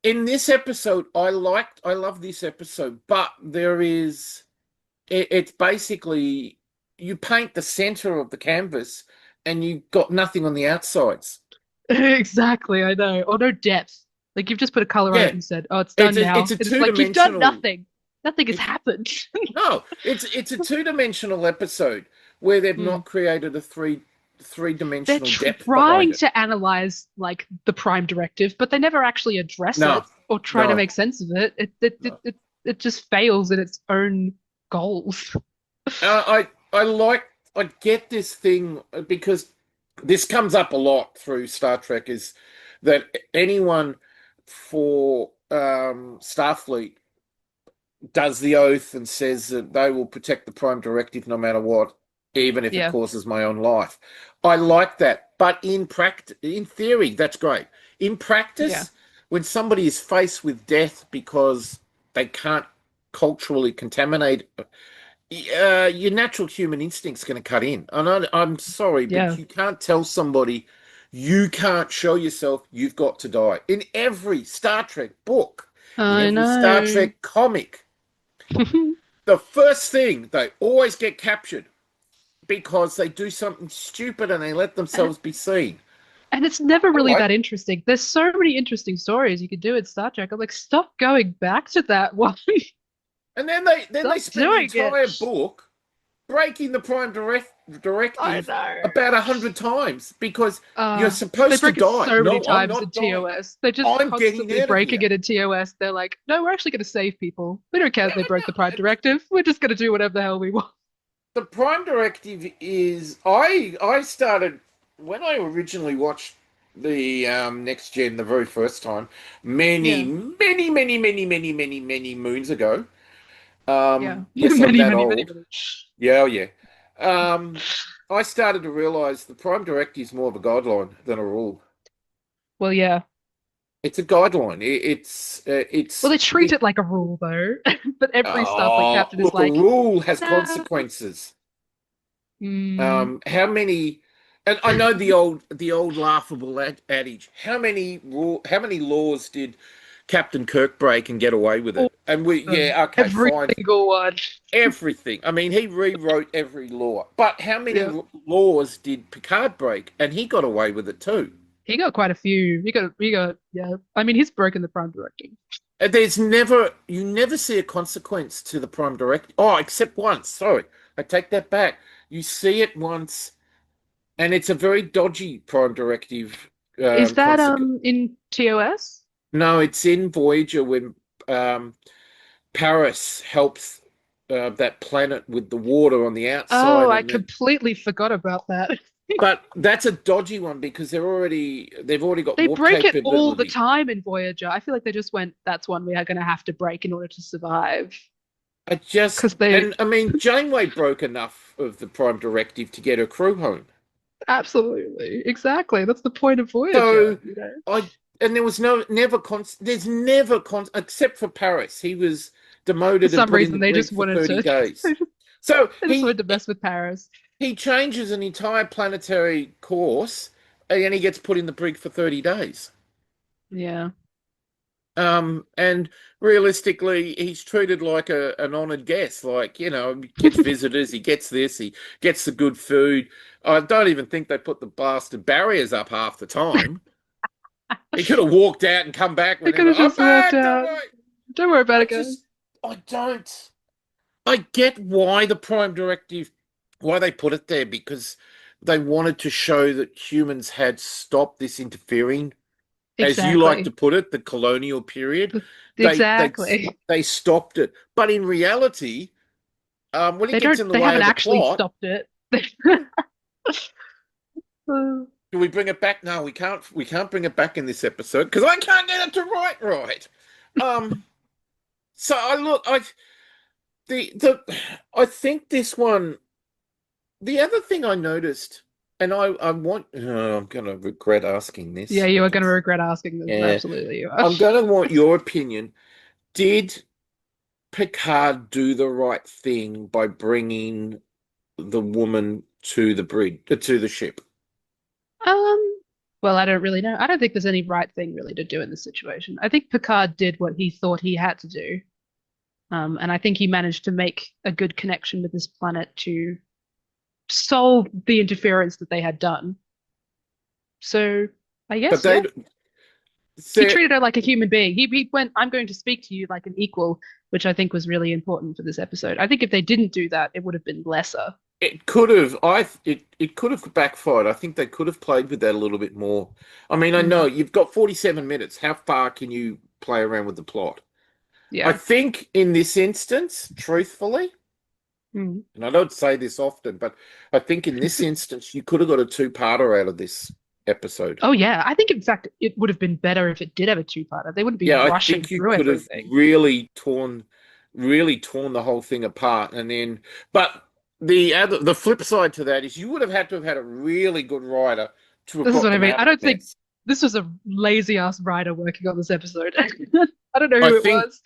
in this episode. I love this episode, but it's basically you paint the center of the canvas and you've got nothing on the outsides. Exactly, I know. Or no depth. Like you've just put a color on it Yeah, and said, "Oh, it's done it's now." a And it's like you've done two-dimensional. nothing. Nothing has It's happened. no, it's a two-dimensional episode where they've Mm. not created a They're three-dimensional depth behind trying it. to analyze like the Prime Directive, but they never actually address No, it or try to no, make sense of it. no. It just fails in its own goals. I get this thing because this comes up a lot through Star Trek is that anyone for Starfleet does the oath and says that they will protect the Prime Directive no matter what, even if it Yeah, causes my own life. I like that, but in theory, that's great. In yeah. practice, when somebody is faced with death because they can't culturally contaminated, your natural human instinct's going to cut in. And I'm sorry, but Yeah, you can't tell somebody you can't show yourself, you've got to die. In every Star Trek book, in I every Star know. Trek comic, the first thing they always get captured because they do something stupid and they let And themselves be seen. and it's never All really right. that interesting. There's so many interesting stories you could do in Star Trek. I'm like, stop going back to that one. And then they Stop spend the doing it. entire book breaking the I directive know. about 100 times because you're They supposed to break it die. so many No, I'm times in not dying. TOS. They're just I'm getting constantly out of breaking here. it in TOS. They're like, no, we're actually going to save people. We don't care Yeah, that they broke the Prime no, Directive. We're just going to do whatever the hell we want. the Prime Directive is I started when I originally watched the Next Gen the very first time, many, Yeah, many, many, many, many, many, many moons ago. yeah. Yes, I'm Many, that many, many, old. many. Yeah, oh yeah. Um, I started to realize the Prime Directive is more of a guideline than a rule. Well, yeah. It's a guideline. Well, It's they treat it like a rule, though. But every Starfleet oh, captain is look, a like, rule has nah. consequences. Mm. How many? And I know the old laughable adage. How many laws did Captain Kirk break and get away with All it? And we, of them. yeah, okay, Every fine, single one. everything. I mean, he rewrote every law. But how many Yeah. laws did Picard break? And he got away with it too. He got quite a few. Yeah. I mean, he's broken the Prime Directive. You never see a consequence to the Prime Directive. Oh, except once. Sorry, I take that back. You see it once, and it's a very dodgy Prime Directive Is that consequence. in TOS? No, it's in Voyager when um, Paris helps that planet with the water on the Oh, outside, I and then. completely forgot about that. But that's a dodgy one because they've already got They warp break it all the capability. time in Voyager. I feel like they just went, that's one we are going to have to break in order to survive. Because they And I mean, Janeway broke enough of the Prime Directive to get her crew home. absolutely, exactly. That's the point of Voyager, So you know. I and there was no never con there's never con except for Paris. He was For demoted and some put in reason, the they brig just for wanted 30 to, days. So they just wanted to mess with Paris. he changes an entire planetary course and then he gets put in the brig for 30 days. Yeah. And realistically, he's treated like an honored guest. Like, he gets visitors, he gets this, he gets the good food. I don't even think they put the blasted barriers up half the time. He could have walked out and come back They could whenever. have I'm just walked back, don't out. worry. Don't worry about I it, guys. just, I don't. I get why the Prime Directive, why they put it there, because they wanted to show that humans had stopped this interfering, as you like to Exactly. put it, the colonial period. They they Exactly. they stopped it, but in reality, when it They gets don't, in the they way haven't of the actually plot, stopped it. do we bring it back? No, we can't. We can't bring it back in this episode because I can't get it to write right. Um, so I look, the I think this one. The other thing I noticed, and I want, I'm going to regret asking Yeah, this. you are going to regret asking this. Yeah, Absolutely, you are. I'm going to want your opinion. Did Picard do the right thing by bringing the woman to the bridge, to the ship? Um, well, I don't really know. I don't think there's any right thing really to do in this situation. I think Picard did what he thought he had to do. And I think he managed to make a good connection with this planet to solve the interference that they had done. So I But guess, they, yeah, he they treated her like a human being. He went, I'm going to speak to you like an equal, which I think was really important for this episode. I think if they didn't do that, it would have been lesser. it could have, it could have backfired. I think they could have played with that a little bit more. I mean, I know Mm, you've got 47 minutes. How far can you play around with the plot? I yeah. think in this instance, truthfully, Mm. and I don't say this often, but I think in this instance, you could have got a two-parter out of this episode. Oh yeah, I think in fact it would have been better if it did have a two-parter. They wouldn't be Yeah, I rushing think you through could have everything. really torn the whole thing apart, and then, but the flip side to that is you would have had to have had a really good writer to have This is got what I them mean. out I of don't the think mess. this was a lazy ass writer working on this episode. I don't know I who it think was,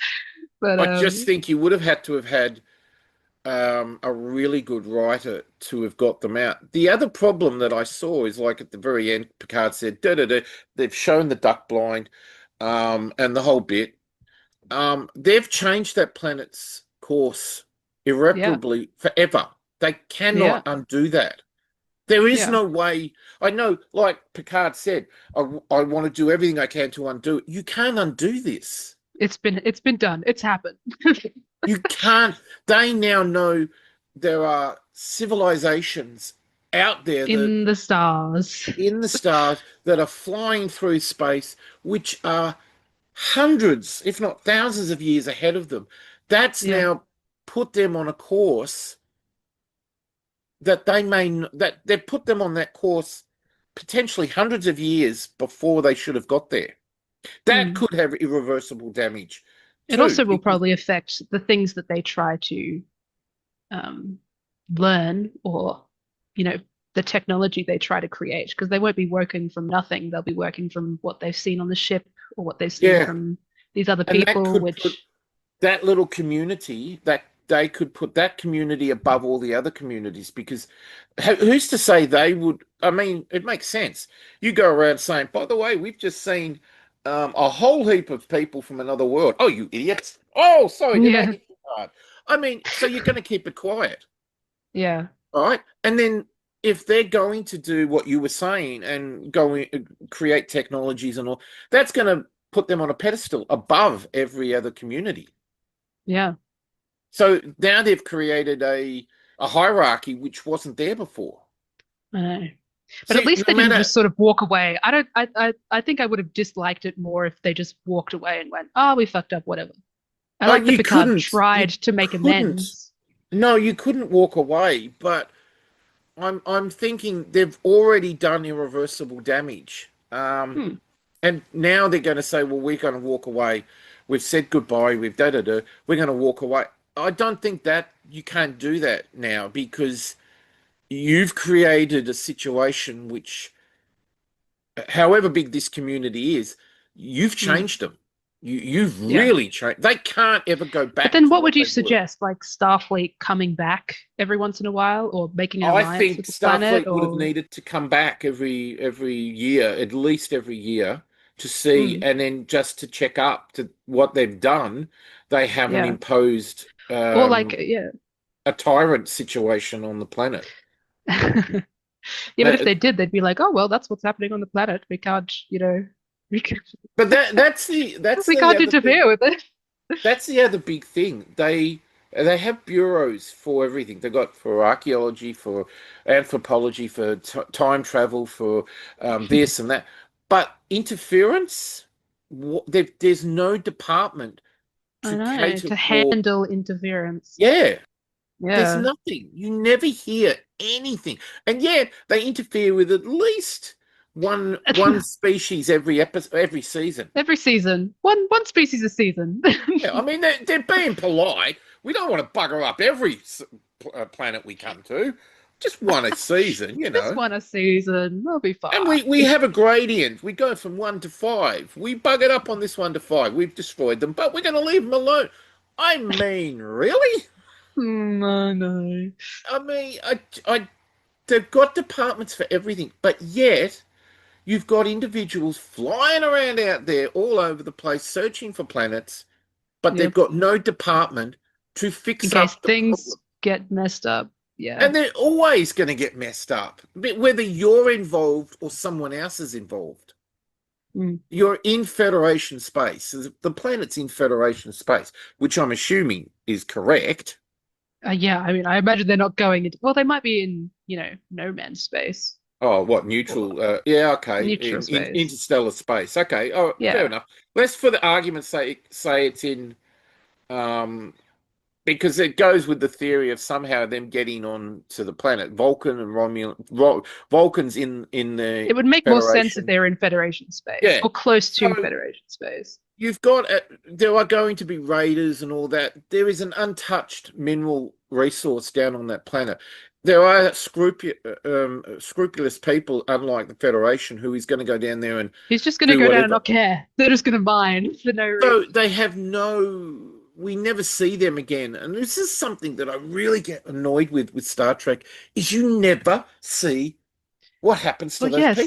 But I just think you would have had to have had a really good writer to have got them out. The other problem that I saw is like at the very end, Picard said, da da da, they've shown the duck blind, and the whole bit. They've changed that planet's course yeah, irreparably forever. They yeah, cannot undo that. There is yeah. no way. I know, like Picard said, I want to do everything I can to undo it. You can't undo this. It's been done. It's happened. You can't. They now know there are civilizations out there that In the stars. in the stars that are flying through space, which are hundreds, if not thousands of years ahead of them. That's Yeah. now put them on a course that they've put them on that course potentially hundreds of years before they should have got there. That Mm. could have irreversible damage It too, also will because probably affect the things that they try to um, learn or, you know, the technology they try to create, because they won't be working from nothing. They'll be working from what they've seen on the ship or what they've seen yeah, from these other and that people, could put which, that little community that they could put that community above all the other communities because who's to say they would? I mean, it makes sense. You go around saying, by the way, we've just seen a whole heap of people from another world. Oh, you idiots. Oh, sorry, did I yeah, hit you hard? I mean, so you're going to keep it quiet, yeah, right? And then if they're going to do what you were saying and create technologies and all, that's going to put them on a pedestal above every other community. yeah, So now they've created a hierarchy which wasn't there before. I know. But at See, least no they didn't matter just sort of walk away. I don't, I think I would have disliked it more if they just walked away and went, oh, we fucked up, whatever. I oh, like that Picard tried you to make couldn't. amends. No, you couldn't walk away. But I'm thinking they've already done irreversible damage. Hmm. And now they're going to say, well, we're going to walk away. We've said goodbye. We've da da da. We're going to walk away. I don't think that you can't do that now because you've created a situation which however big this community is, you've Hmm. changed them. You've Yeah. really changed. They can't ever go But back then to what what would you they were. suggest? Like Starfleet coming back every once in a while or making an I alliance think with the planet Starfleet would have or needed to come back every year, at least every year, to see, hmm. and then just to check up to what they've done. They haven't Yeah. imposed Or like yeah. a tyrant situation on the planet. Yeah, but if Uh, they did, they'd be like, oh well, that's what's happening on the planet. We can't, we can But that's we the can't other thing. interfere with it. That's the other big thing. They have bureaus for everything. They've got for archaeology, for anthropology, for time travel, for this and that. But interference, there's no department I to know, cater to for. handle interference. Yeah, there's Yeah. nothing. You never hear anything, and yet they interfere with at least one species every episode, every season. Every season. One species a season. Yeah, I mean they're being polite. We don't want to bugger up every planet we come to. Just one a season, you Just know. one a season. They'll be And fine. we have a gradient. We go from 1 to 5. We buggered up on this 1 to 5. We've destroyed them, but we're going to leave them alone. I mean, really? I know. I mean, they've got departments for everything, but yet you've got individuals flying around out there all over the place searching for planets, but they've Yep. got no department to In fix case up the things problem. get messed up. Yeah. And they're always going to get messed up, whether you're involved or someone else is involved. Mm. You're in Federation space. The planet's in Federation space, which I'm assuming is correct. Yeah, I mean, I imagine they're not going into, well, they might be in, no man's space Oh, what or neutral? Yeah, okay. neutral In space. interstellar space. Okay. Oh, fair Yeah. enough. Let's, for the argument's sake, say it's in um, because it goes with the theory of somehow them getting on to the planet. Vulcan and Vulcan's in the It would make more sense if Federation. they're in Federation space Yeah. or close So to Federation space. you've got there are going to be raiders and all that. There is an untouched mineral resource down on that planet. There are scrupulous people, unlike the Federation, who is going to go down there and He's just going to do go down and whatever. not care. They're just going to mine for no So reason. they have no. we never see them again. And this is something that I really get annoyed with Star Trek is you never see what happens to Well, those yes, people.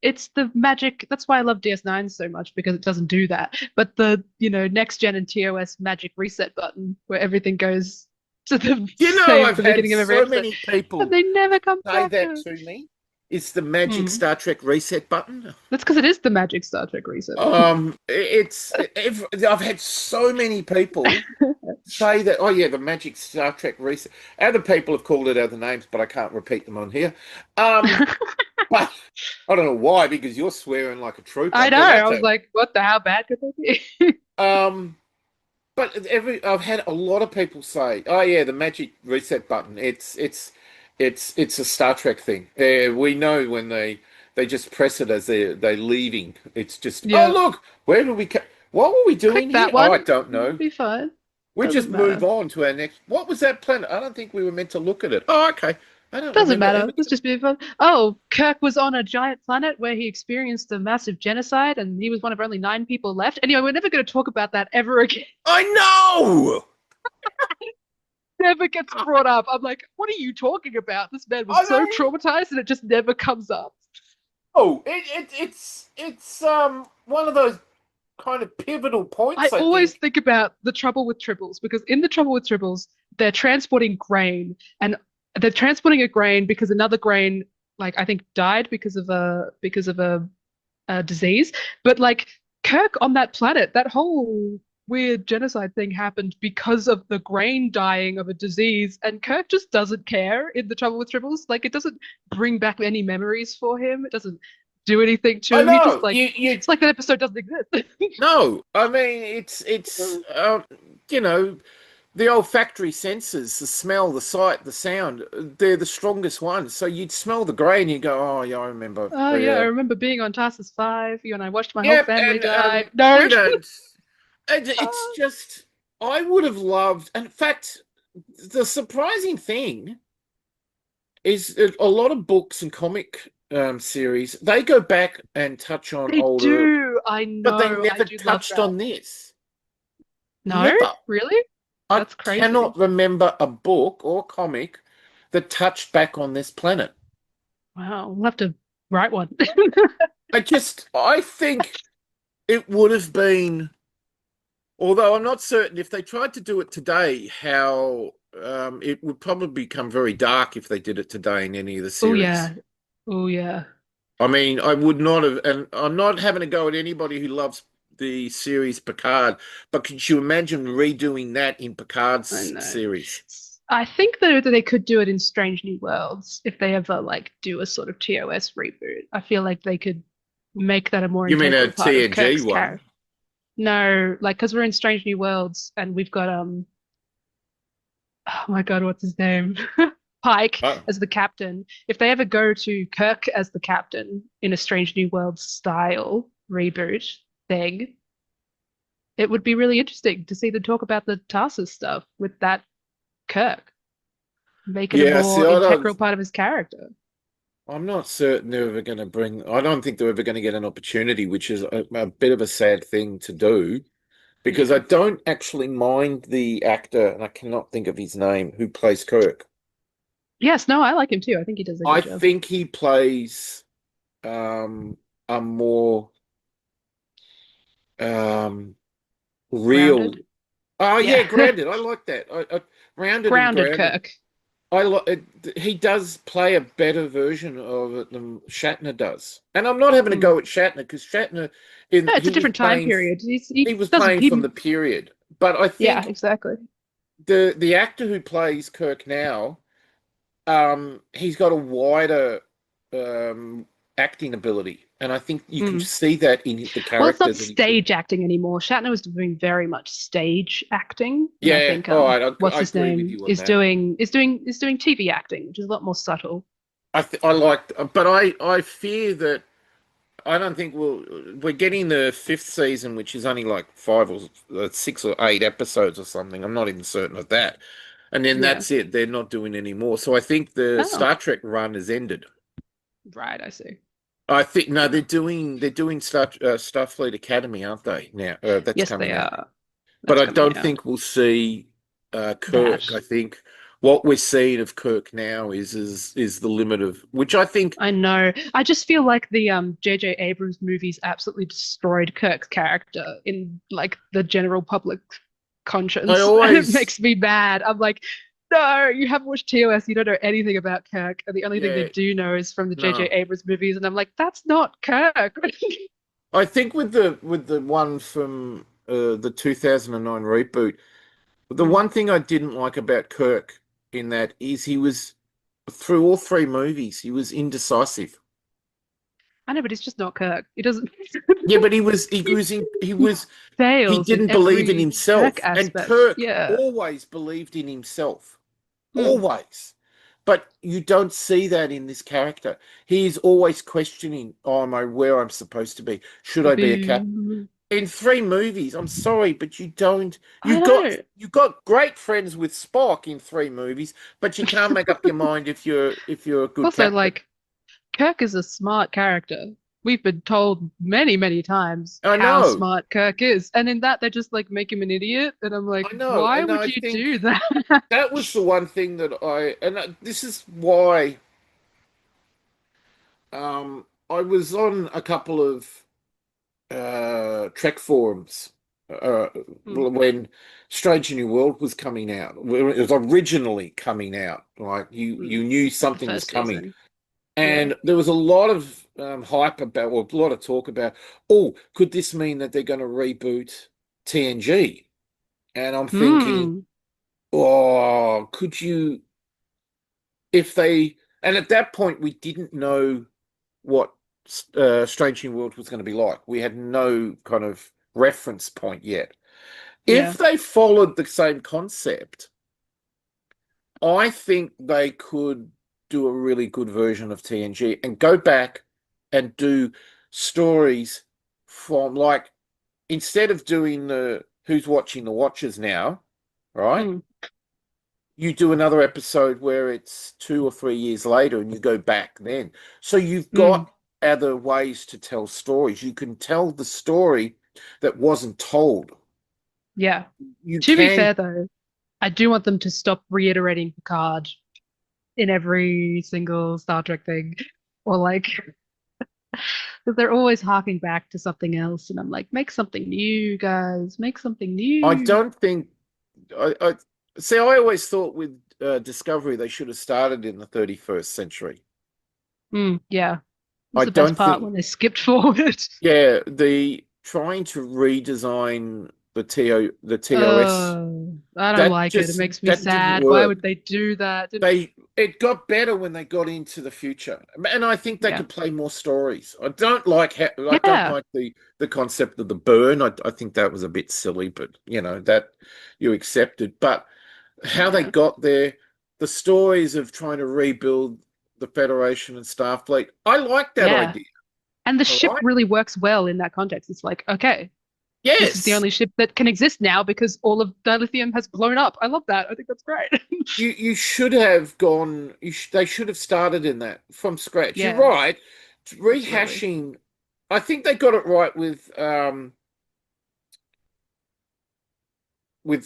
it's the magic. That's why I love DS9 so much because it doesn't do that. But the, next gen and TOS magic reset button where everything goes to the You know, same I've the had beginning of every so episode, many and people they never come say back that to it. to me. It's the magic Hmm. Star Trek reset button. That's because it is the magic Star Trek reset. I've had so many people say that, oh yeah, the magic Star Trek reset. Other people have called it other names, but I can't repeat them on here. Um, but I don't know why, because you're swearing like a trooper, I know. but I that's was a like, what the how bad could they be? um but I've had a lot of people say, oh yeah, the magic reset button, it's a Star Trek thing. We know when they just press it as they're leaving. It's just, oh Yeah, look, where did what were we doing click here? that Oh, one. I don't It'll know. be fine. We just Doesn't move matter. on to our next. What was that planet? I don't think we were meant to look at it. Oh, okay. I don't Doesn't remember matter. any Let's of it. just move on. Oh, Kirk was on a giant planet where he experienced a massive genocide, and he was one of only 9 people left. Anyway, we're never going to talk about that ever again. I know. Never gets brought up. I'm like, what are you talking about? This man was I so don't traumatized, and it just never comes up. know. It's one of those kind of pivotal I points, I always think. think about the trouble with tribbles because in the trouble with tribbles, they're transporting grain and they're transporting a grain because another grain, like I think, died because of a disease. But like Kirk on that planet, that whole weird genocide thing happened because of the grain dying of a disease, and Kirk just doesn't care in the trouble with tribbles. Like it doesn't bring back any memories for him. It doesn't do anything to I him. He just know. like You it's like that episode doesn't exist. no. I mean, it's you know, the olfactory senses, the smell, the sight, the sound, they're the strongest ones. So you'd smell the grain, you go, oh yeah, I remember. Oh yeah, I Yeah, remember being on Tarsus 5, and I watched my whole yep. family And die. No. we don't. It's just, I would have loved. In fact, the surprising thing is that a lot of books and comic series they go back and touch on They older, do. I but they know. I never do love touched that. on this. No? Never. Really? I That's crazy. cannot remember a book or comic that touched back on this planet. Wow. We'll have to write one. I think it would have been, although I'm not certain if they tried to do it today, how it would probably become very dark if they did it today in any of the Oh series. yeah. Oh yeah. I mean, I would not have, and I'm not having a go at anybody who loves the series Picard, but could you imagine redoing that in I Picard's know. series? I think though that they could do it in Strange New Worlds if they ever like do a sort of TOS reboot. I feel like they could make that a more You mean a integral part of TNG Kirk's one? character. No, like because we're in Strange New Worlds and we've got oh my God, what's his name? Pike Oh, as the captain. If they ever go to Kirk as the captain in a Strange New Worlds style reboot thing, it would be really interesting to see them talk about the Tarsus stuff with that Kirk, make it a yeah. See, more integral part of his character. I'm not certain they're ever going to bring. I don't think they're ever going to get an opportunity, which is a bit of a sad thing to do because I Yeah. don't actually mind the actor, and I cannot think of his name, who plays Kirk. Yes, no, I like him too. I think he does a I good job. think he plays um, a more um, real. Grounded. Oh yeah, Yeah. grounded. I like that. Rounded and Grounded grounded. Kirk. I like. He does play a better version of it than Shatner does, and I'm not having a Mm. go at Shatner because Shatner, in No, it's a he was different time playing. period. He He was doesn't playing from he the period. But I yeah, think exactly. the actor who plays Kirk now, he's got a wider um, acting ability, and I think you can Mm. see that in the Well, it's not character that he's doing. stage acting anymore. Shatner was doing very much stage acting, and I Yeah, think all right, what's I his agree with name you on is that. doing TV acting, which is a lot more subtle. I like, but I fear that I don't think we're getting the fifth season, which is only like five or 6 or 8 episodes or something. I'm not even certain of that. And then Yeah. that's it. They're not doing any more. So I think the Oh, Star Trek run has ended. right, I see. I think no, Yeah. they're doing Starfleet Academy, aren't they? Now that's Yes, coming they out. are. but that's I coming don't out. think we'll see That Kirk. I think what we're seeing of Kirk now is the limit of which I think I know. I just feel like the J.J. Abrams movies absolutely destroyed Kirk's character in like the general public I conscience, and it always makes me mad. I'm like, no, you haven't watched TOS, you don't know anything about Kirk, and the only thing they yeah do know is from the J.J. no. Abrams movies, and I'm like, that's not Kirk. I think with the one from the 2009 reboot, the Mm. one thing I didn't like about Kirk in that is he was through all three movies he was indecisive. I know, but it's just not Kirk. It doesn't. Yeah, but he Fails in didn't believe in every Kirk himself, and aspect. Kirk Yeah. always believed in himself, Mm. always. But you don't see that in this character. He's always questioning, oh, am I where I'm supposed to be? Should I be a captain? Boo. In three movies, I'm sorry, but you don't. I know. You got great friends with Spock in three movies, but you can't make up your mind if you're a good Also, captain. like, Kirk is a smart character. We've been told many, many times I how know, smart Kirk is. And in that, they just like make him an idiot. And I'm like, I know, why and would I you think do that? that was the one thing that this is why I was on a couple of Trek forums uh, Mm, when Strange New World was coming out. When it was originally coming out. Like mm. you knew The something was first coming, season. Yeah. and there was a lot of hype about, or a lot of talk about. Oh, could this mean that they're going to reboot TNG? And I'm thinking, Hmm. oh, could you? If they, and at that point we didn't know what Strange New World was going to be like. We had no kind of reference point yet. Yeah. If they followed the same concept, I think they could do a really good version of TNG and go back and do stories from like instead of doing the Who's Watching the Watchers now, right? Mm, You do another episode where it's 2 or 3 years later and you go back then. So you've mm. got other ways to tell stories. You can tell the story that wasn't told. Yeah. You To be can, fair, though, I do want them to stop reiterating Picard in every single Star Trek thing. Or like, because they're always harking back to something else. And I'm like, make something new, guys. Make something I new. don't think, I see, I always thought with Discovery they should have started in the 31st century. Mm, yeah. Was I the best don't part think, when they skipped forward. yeah, the trying to redesign the TOS, I don't like it. It makes me that didn't sad. Why work. would they do that? They it got better when they got into the future, and I think they Yeah. could play more stories. I don't Yeah. like the concept of the burn. I think that was a bit silly, but that you accepted. But how they Yeah. got there, the stories of trying to rebuild the Federation and Starfleet, I like that Yeah. idea. And the All ship right. really works well in that context. It's like, okay, this is the Yes, only ship that can exist now because all of dilithium has blown up. I love that. I think that's great. you should have gone. They should have started in that from scratch. You're Yeah, right. absolutely. Rehashing. I think they got it right with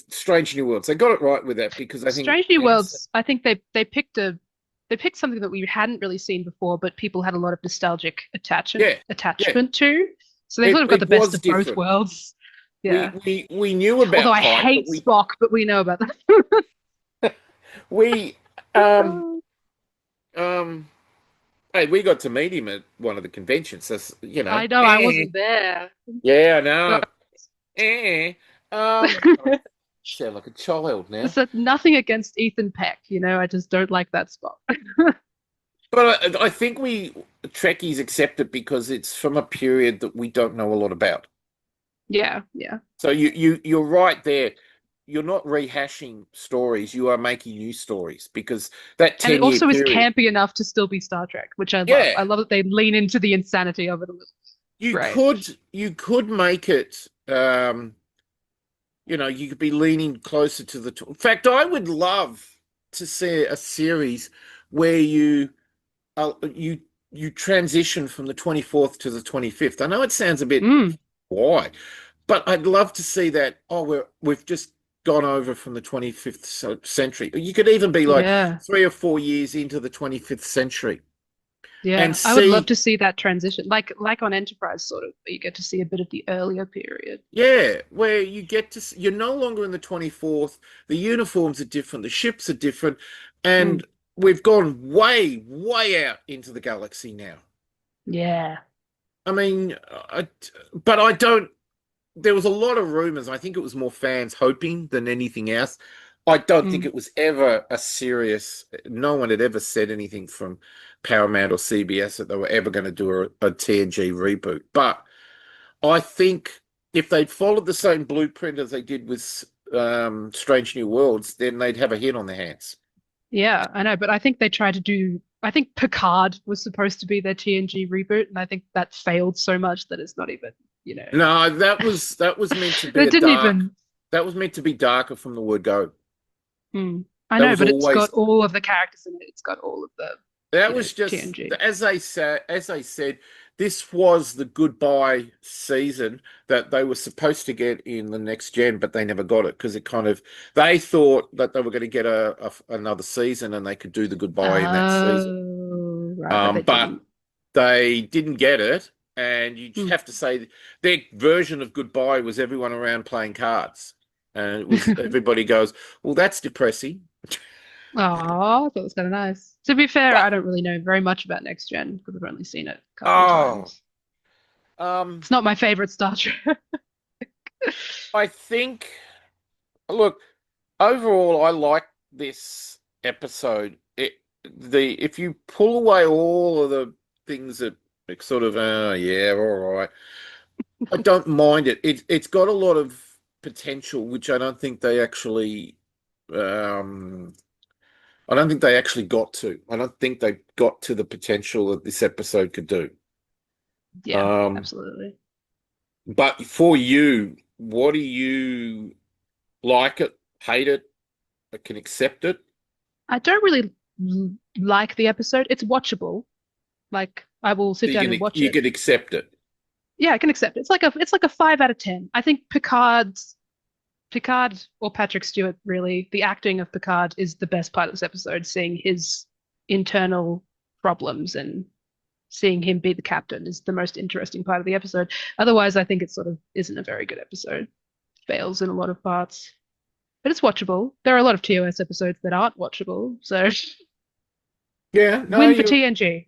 Strange New Worlds. They got it right with that because I think Strange New fans. Worlds, I think they picked something that we hadn't really seen before, but people had a lot of nostalgic Yeah, yeah. attachment to. So they sort It of got the it best was of both different. worlds. We Yeah. we we knew Although about I Pike, but hate Spock, but we know about that. we um um hey, we got to meet him at one of the conventions. That's I know I wasn't there. yeah, I But know. Eh. Um, sound like a child now. so nothing against Ethan Peck, I just don't like that Spock. But I think we Trekkies accept it because it's from a period that we don't know a lot about. Yeah, yeah. So you're right there. You're not rehashing stories. You are making new stories because that And it 10 year also is period. campy enough to still be Star Trek, which I love. Yeah, I love that they lean into the insanity of it a little. Great. you could make it. You could be leaning closer to the. In fact, I would love to see a series where you transition from the 24th to the 25th. I know it sounds a bit Mm, why, but I'd love to see that. Oh, we've just gone over from the 25th century. You could even be like Yeah. 3 or 4 years into the 25th century and Yeah. I would love see, to see that transition, like on Enterprise, sort of, where you get to see a bit of the earlier period. yeah, where you get to, you're no longer in the 24th. The uniforms are different, the ships are different, Mm. and we've gone way, way out into the galaxy now. Yeah. I mean, but I don't. There was a lot of rumors. I think it was more fans hoping than anything else. I don't think Mm. it was ever a serious. No one had ever said anything from Paramount or CBS that they were ever going to do a TNG reboot. But I think if they'd followed the same blueprint as they did with Strange New Worlds, then they'd have a hit on their hands. Yeah, I know, but I think they tried to do. I think Picard was supposed to be their TNG reboot, and I think that failed so much that it's not even, you know, No, that was meant to be it a didn't dark. even. That was meant to be darker from the word go. Hmm. I That know, was but it's got always all of the characters in it. It's got all of the, That was just TNG. as I said, this was the goodbye season that they were supposed to get in the next gen, but they never got it because it kind of they thought that they were going to get another season and they could do the goodbye in that season. Oh, right, but they But didn't. they didn't get it, and you just Hmm. have to say their version of goodbye was everyone around playing cards, and it was everybody goes, "Well, that's depressing." Oh, I thought it was kind of nice. To be fair, I But don't really know very much about Next Gen because I've only seen it a couple of oh, times. um, It's not my favorite Star Trek. I think. Look, overall, I like this episode. If you pull away all of the things that like, sort of, yeah, all right, I don't mind it. It's got a lot of potential, which um, I don't think they actually got to. I don't think they got to the potential that this episode could do. Yeah, Um, absolutely. but for you, what do you like it, hate it, can accept it? I don't really like the episode. It's watchable. Like I will So sit down and watch you it. can accept it. Yeah, I can accept it. It's like a 5 out of 10. I think Picard or Patrick Stewart, really, the acting of Picard is the best part of this episode, seeing his internal problems and seeing him be the captain is the most interesting part of the episode. Otherwise, I think it sort of isn't a very good episode. Fails in a lot of parts. But it's watchable. There are a lot of TOS episodes that aren't watchable, so Yeah, no, win for you. TNG.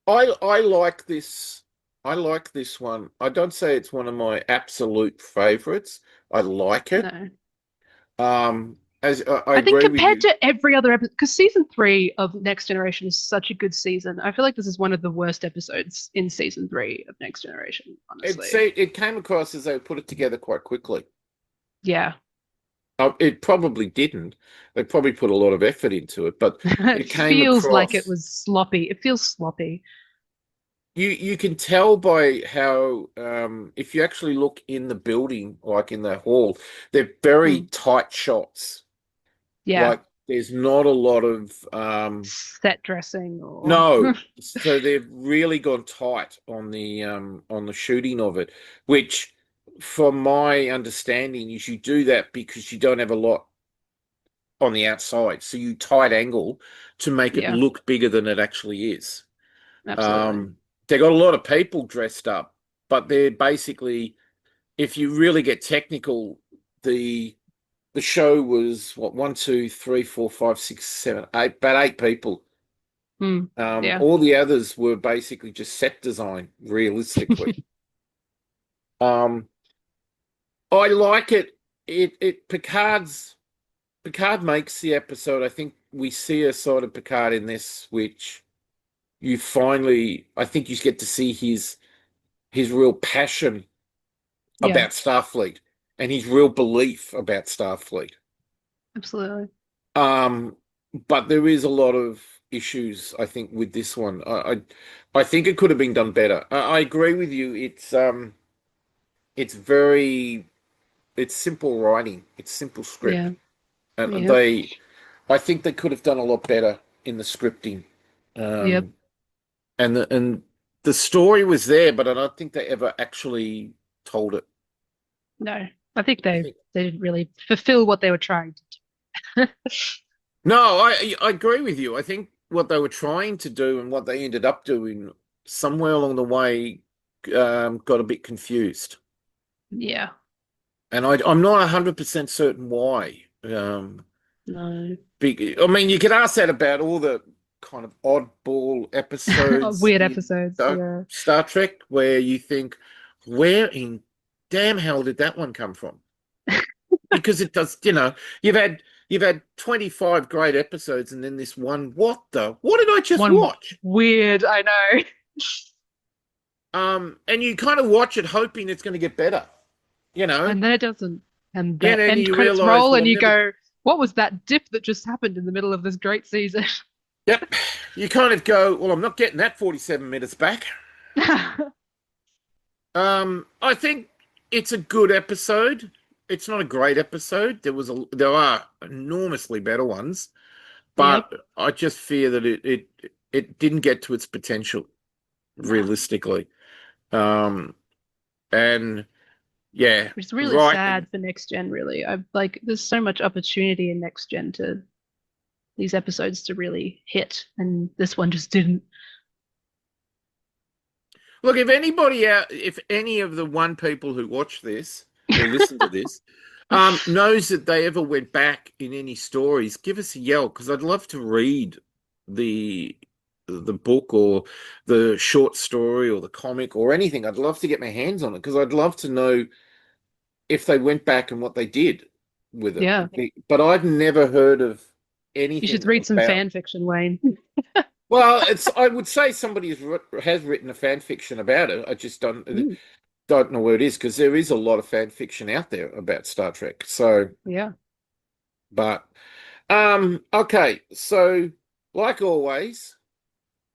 I like this. I like this one. I don't say it's one of my absolute favorites. I like it. No. As I I think agree with compared you. to every other episode, because season 3 of Next Generation is such a good season, I feel like this is one of the worst episodes in season 3 of Next Generation, honestly. It came across as they put it together quite quickly. Yeah. It probably didn't. They probably put a lot of effort into it, but It it came feels like it across. was sloppy. It feels sloppy. You can tell by how if you actually look in the building, like in the hall, they're very Hmm. tight shots. Yeah. Like there's not a lot of Set dressing or no, so they've really gone tight on the shooting of it, which from my understanding is you do that because you don't have a lot on the outside. So you tight angle to make it yeah, look bigger than it actually is. absolutely. Um, they got a lot of people dressed up, but they're basically, if you really get technical, the the show was what, one, two, three, four, five, six, seven, eight, about 8 people. Hmm. Yeah. All the others were basically just set design, realistically. Um, I like it. Picard makes the episode. I think we see a side of Picard in this, which you finally, I think you get to see his real passion Yeah, about Starfleet and his real belief about Starfleet. absolutely. Um, but there is a lot of issues, I think, with this one. I think it could have been done better. I agree with you. It's very it's simple writing. It's simple script, Yeah. and Yep. I think they could have done a lot better in the scripting. Yep. And the story was there, but I don't think they ever actually. told it. No, I think I they think they didn't really fulfill what they were trying to do. no, I agree with you. I think what they were trying to do and what they ended up doing somewhere along the way got a bit confused, Yeah, and I'm not 100% certain why. no. I mean, you could ask that about all the kind of oddball episodes Weird in episodes. Yeah. Star Trek where you think, where in damn hell did that one come from? Because it does, you've had you've had 25 great episodes and then this one, what did I just One watch? weird, I know. And you kind of watch it hoping it's going to get better, you know. And then it doesn't. And Yeah, the then end you credits realize, roll, well, and I'm you never. go, what was that dip that just happened in the middle of this great season? Yep. You kind of go, well, I'm not getting that 47 minutes back. I think it's a good episode. It's not a great episode. There are enormously better ones, Yep. but I just fear that it didn't get to its potential No. realistically. Um, and yeah, Which is really writing. sad for next gen, really. I like there's so much opportunity in next gen to these episodes to really hit, and this one just didn't. Look, if any of the one people who watch this or listen to this, knows that they ever went back in any stories, give us a yell because I'd love to read the the book or the short story or the comic or anything. I'd love to get my hands on it because I'd love to know if they went back and what they did with it. Yeah. But I've never heard of You should anything read some about. fan fiction, Wayne. Well, I would say somebody has written a fan fiction about it. I just Mm, don't know where it is because there is a lot of fan fiction out there about Star Trek. So, yeah. but okay. So, like always,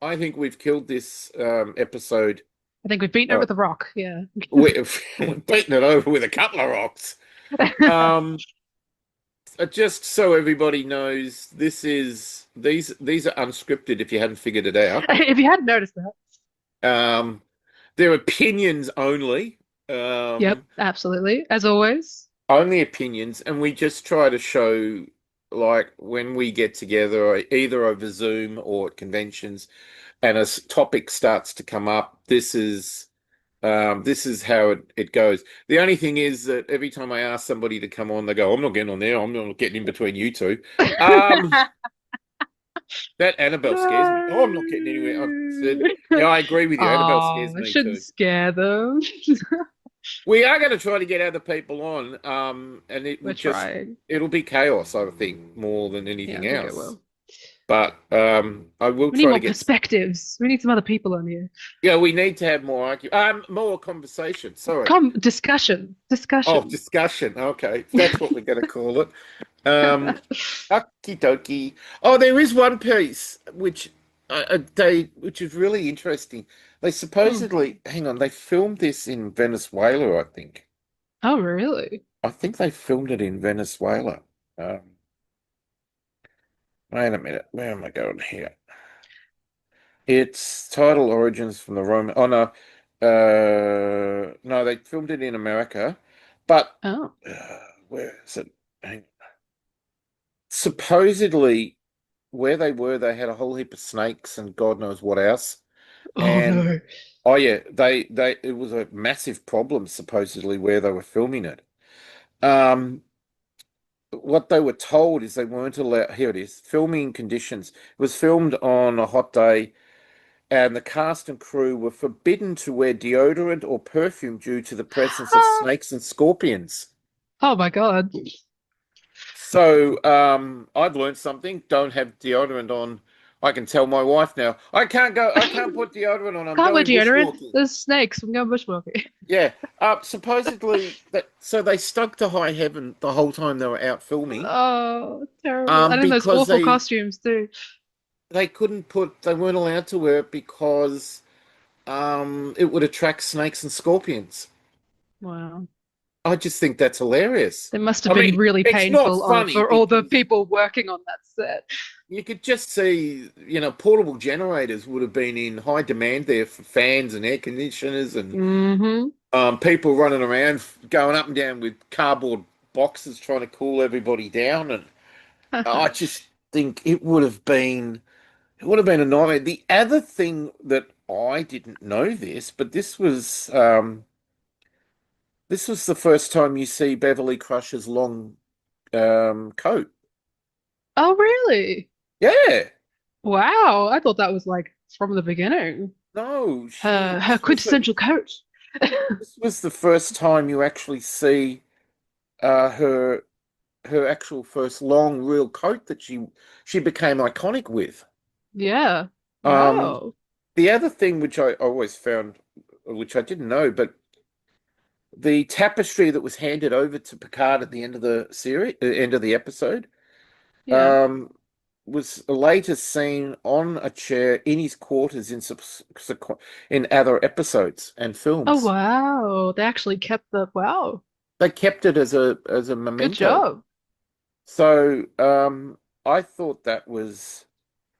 I think we've killed this episode. I think we've beaten it Uh, with a rock. Yeah. we've beaten it over with a couple of rocks. Um, just so everybody knows, these are unscripted. If you hadn't figured it out, If you hadn't noticed that. um, they're opinions only. Yep, Um, absolutely. As always. only opinions, and we just try to show, like, when we get together, either over Zoom or at conventions, and a topic starts to come up, this is how it goes. The only thing is that every time I ask somebody to come on, they go, "I'm not getting on there. I'm not getting in between you two." Um, that Annabelle scares me. Oh, I'm not getting anywhere. I've said, No. yeah, I agree with you. Annabelle Oh, scares I me shouldn't too. scare them. We are going to try to get other people on, and We're trying. it'll be chaos, I think, more than Yeah, anything I think it else. will. But I will We need try to more get, perspectives. We need some other people on here. yeah, we need to have more conversation. Sorry. Come, discussion. Oh, Discussion. discussion. Okay. That's what we're going to call it. Um, Okie dokie. Oh, there is one piece which is really interesting. They Hmm. supposedly, hang on, they filmed this in Venezuela, I think. Oh, really? I think they filmed it in Venezuela. Um, wait a minute, where am I going here? Its title origins from the Roman. Oh no, they filmed it in America, but Oh. where is it? Supposedly, where they were, they had a whole heap of snakes and God knows what else. Oh, And no. oh yeah, they it was a massive problem supposedly where they were filming it. Um, what they were told is they weren't allowed. Here it is. Filming conditions. It was filmed on a hot day, and the cast and crew were forbidden to wear deodorant or perfume due to the presence of snakes and scorpions. Oh my God. So, I've learned something. Don't have deodorant on. I can tell my wife now. I can't put deodorant on. I'm Can't wear going deodorant. bushwalking. There's snakes. I'm going bushwalking. Yeah. Supposedly so they stuck to high heaven the whole time they were out filming. Oh, terrible. And in those Because awful costumes too. they weren't allowed to wear it because it would attract snakes and scorpions. Wow. I just think that's hilarious. They must have I been mean, really it's not painful funny for all the because people working on that set. you could just see, portable generators would have been in high demand there for fans and air conditioners and Hmm. People running around, going up and down with cardboard boxes, trying to cool everybody down, and I just think it would have been a nightmare. The other thing that I didn't know this, but this was the first time you see Beverly Crusher's long coat. Oh, really? Yeah, Wow. I thought that was like from the beginning. no, Her quintessential coat. this was the first time you actually see her actual first long real coat that she became iconic with. Yeah. Um, Wow. the other thing which I always found, which I didn't know, but the tapestry that was handed over to Picard at the end of the series, end of the episode, Yeah. um, was later seen on a chair in his quarters in other episodes and Oh, films. wow. They actually kept the, wow. They kept it as a Good memento. job. So I thought that was,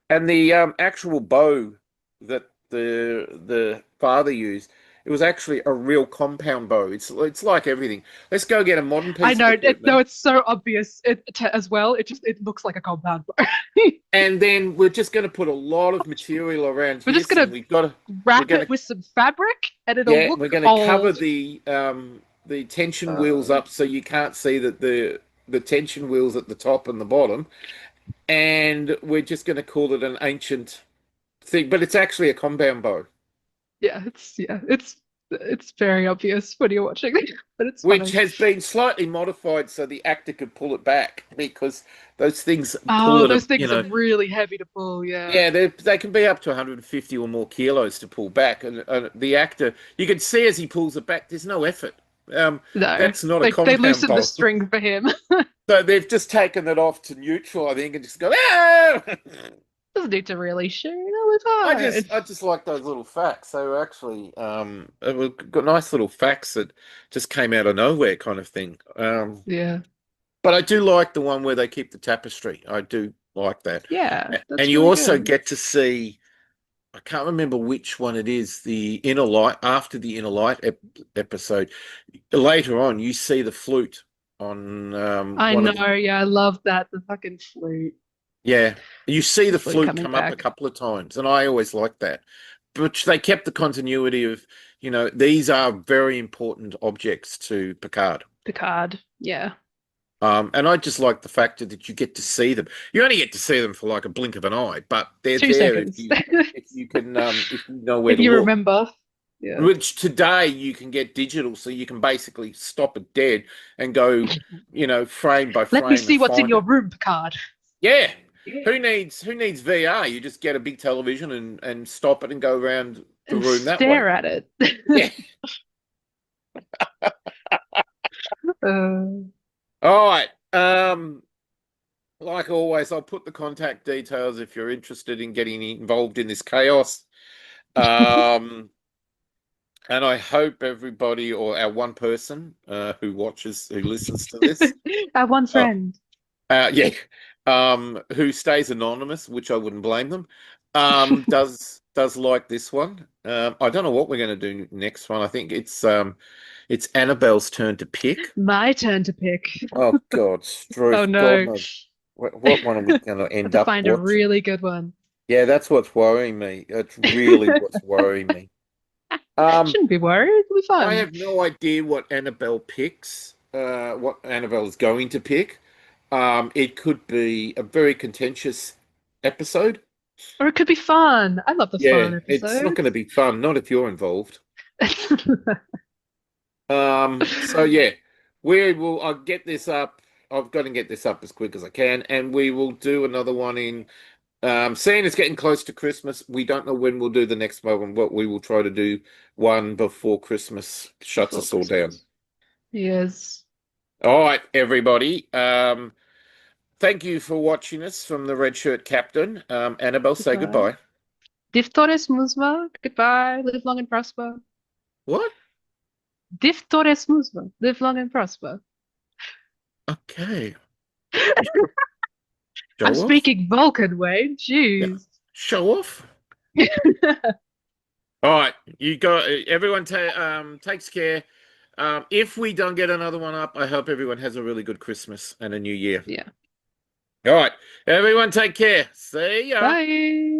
and the actual bow that the father used, it was actually a real compound bow. It's like everything. Let's go get a modern I piece of know. No, equipment, it's so obvious as well. It looks like a compound bow. and then we're just going to put a lot of material around We're here, just and gonna we're wrap going it to with some fabric and it'll yeah, we're look going to cover old. the tension wheels Uh, up so you can't see that the tension wheels at the top and the bottom, and we're just going to call it an ancient thing, but it's actually a compound bow, it's very obvious when you're watching, but it's which funny. has been slightly modified so the actor could pull it back because those things pull Oh, at those you things are know, really heavy to pull. Yeah. yeah, they can be up to 150 or more kilos to pull back, and the actor, you can see as he pulls it back, there's no effort. No, That's not a they compound loosened the bow. string for him. So they've just taken it off to neutral, I think, and just go, ah! Doesn't need to really shoot all the time. I just like those little facts. They were actually it were got nice little facts that just came out of nowhere kind of thing. Yeah. But I do like the one where they keep the tapestry. I do like that. Yeah, And that's you really also good. get to see, I can't remember which one it is, the Inner Light, after the Inner Light episode. Later on, you see the flute on I one of the, know, yeah, I love that. The fucking flute. yeah, you see The the flute flute coming come up a back. couple of times, and I always like that. But they kept the continuity of, these are very important objects to Picard. The card. Yeah. And I just like the fact that you get to see them. You only get to see them for like a blink of an eye, but they're Two there seconds. if you can if you know where If to you look. remember. Yeah. Which today you can get digital, so you can basically stop it dead and go, frame by Let me frame and see what's in find your it. room, Picard. Yeah. Yeah. Who needs VR? You just get a big television and stop it and go around the And room that way. stare at it. Yeah. uh, All right. Like always, I'll put the contact details if you're interested in getting involved in this chaos. Um, and I hope everybody or our one person who listens to this, our one uh, friend. yeah, who stays anonymous, which I wouldn't blame them, does like this one. I don't know what we're going to do next one. I think it's Annabelle's turn to pick. My turn to pick. Oh God, Oh Struth, God no. knows what one are we going to Have end to up find a watching? really good one. Yeah, that's what's worrying me. That's really what's worrying me. Um, Shouldn't be worried. It'll be I fun. have no idea what Annabelle picks, what Annabelle is going to pick. It could be a very contentious episode. Or it could be fun. I love the Yeah, fun it's not going to episodes. be fun, not if you're involved. So yeah, we will. I'll get this up. I've got to get this up as quick as I can, and we will do another one in. Seeing it's getting close to Christmas, we don't know when we'll do the next one, but we will try to do one before Christmas shuts Before us all down. Christmas. Yes. All right, everybody. Thank you for watching us from the Red Shirt Captain. Annabelle, say Goodbye. goodbye. Diftores musma. Goodbye. Live long and prosper. What? Diftores musma. Live long and prosper. Okay. I'm Show off? speaking Vulcan, Wayne. Yeah. Jeez. Show off? All right, you got everyone. Takes care. If we don't get another one up, I hope everyone has a really good Christmas and a new year. Yeah. All right, everyone, take care. See ya. Bye.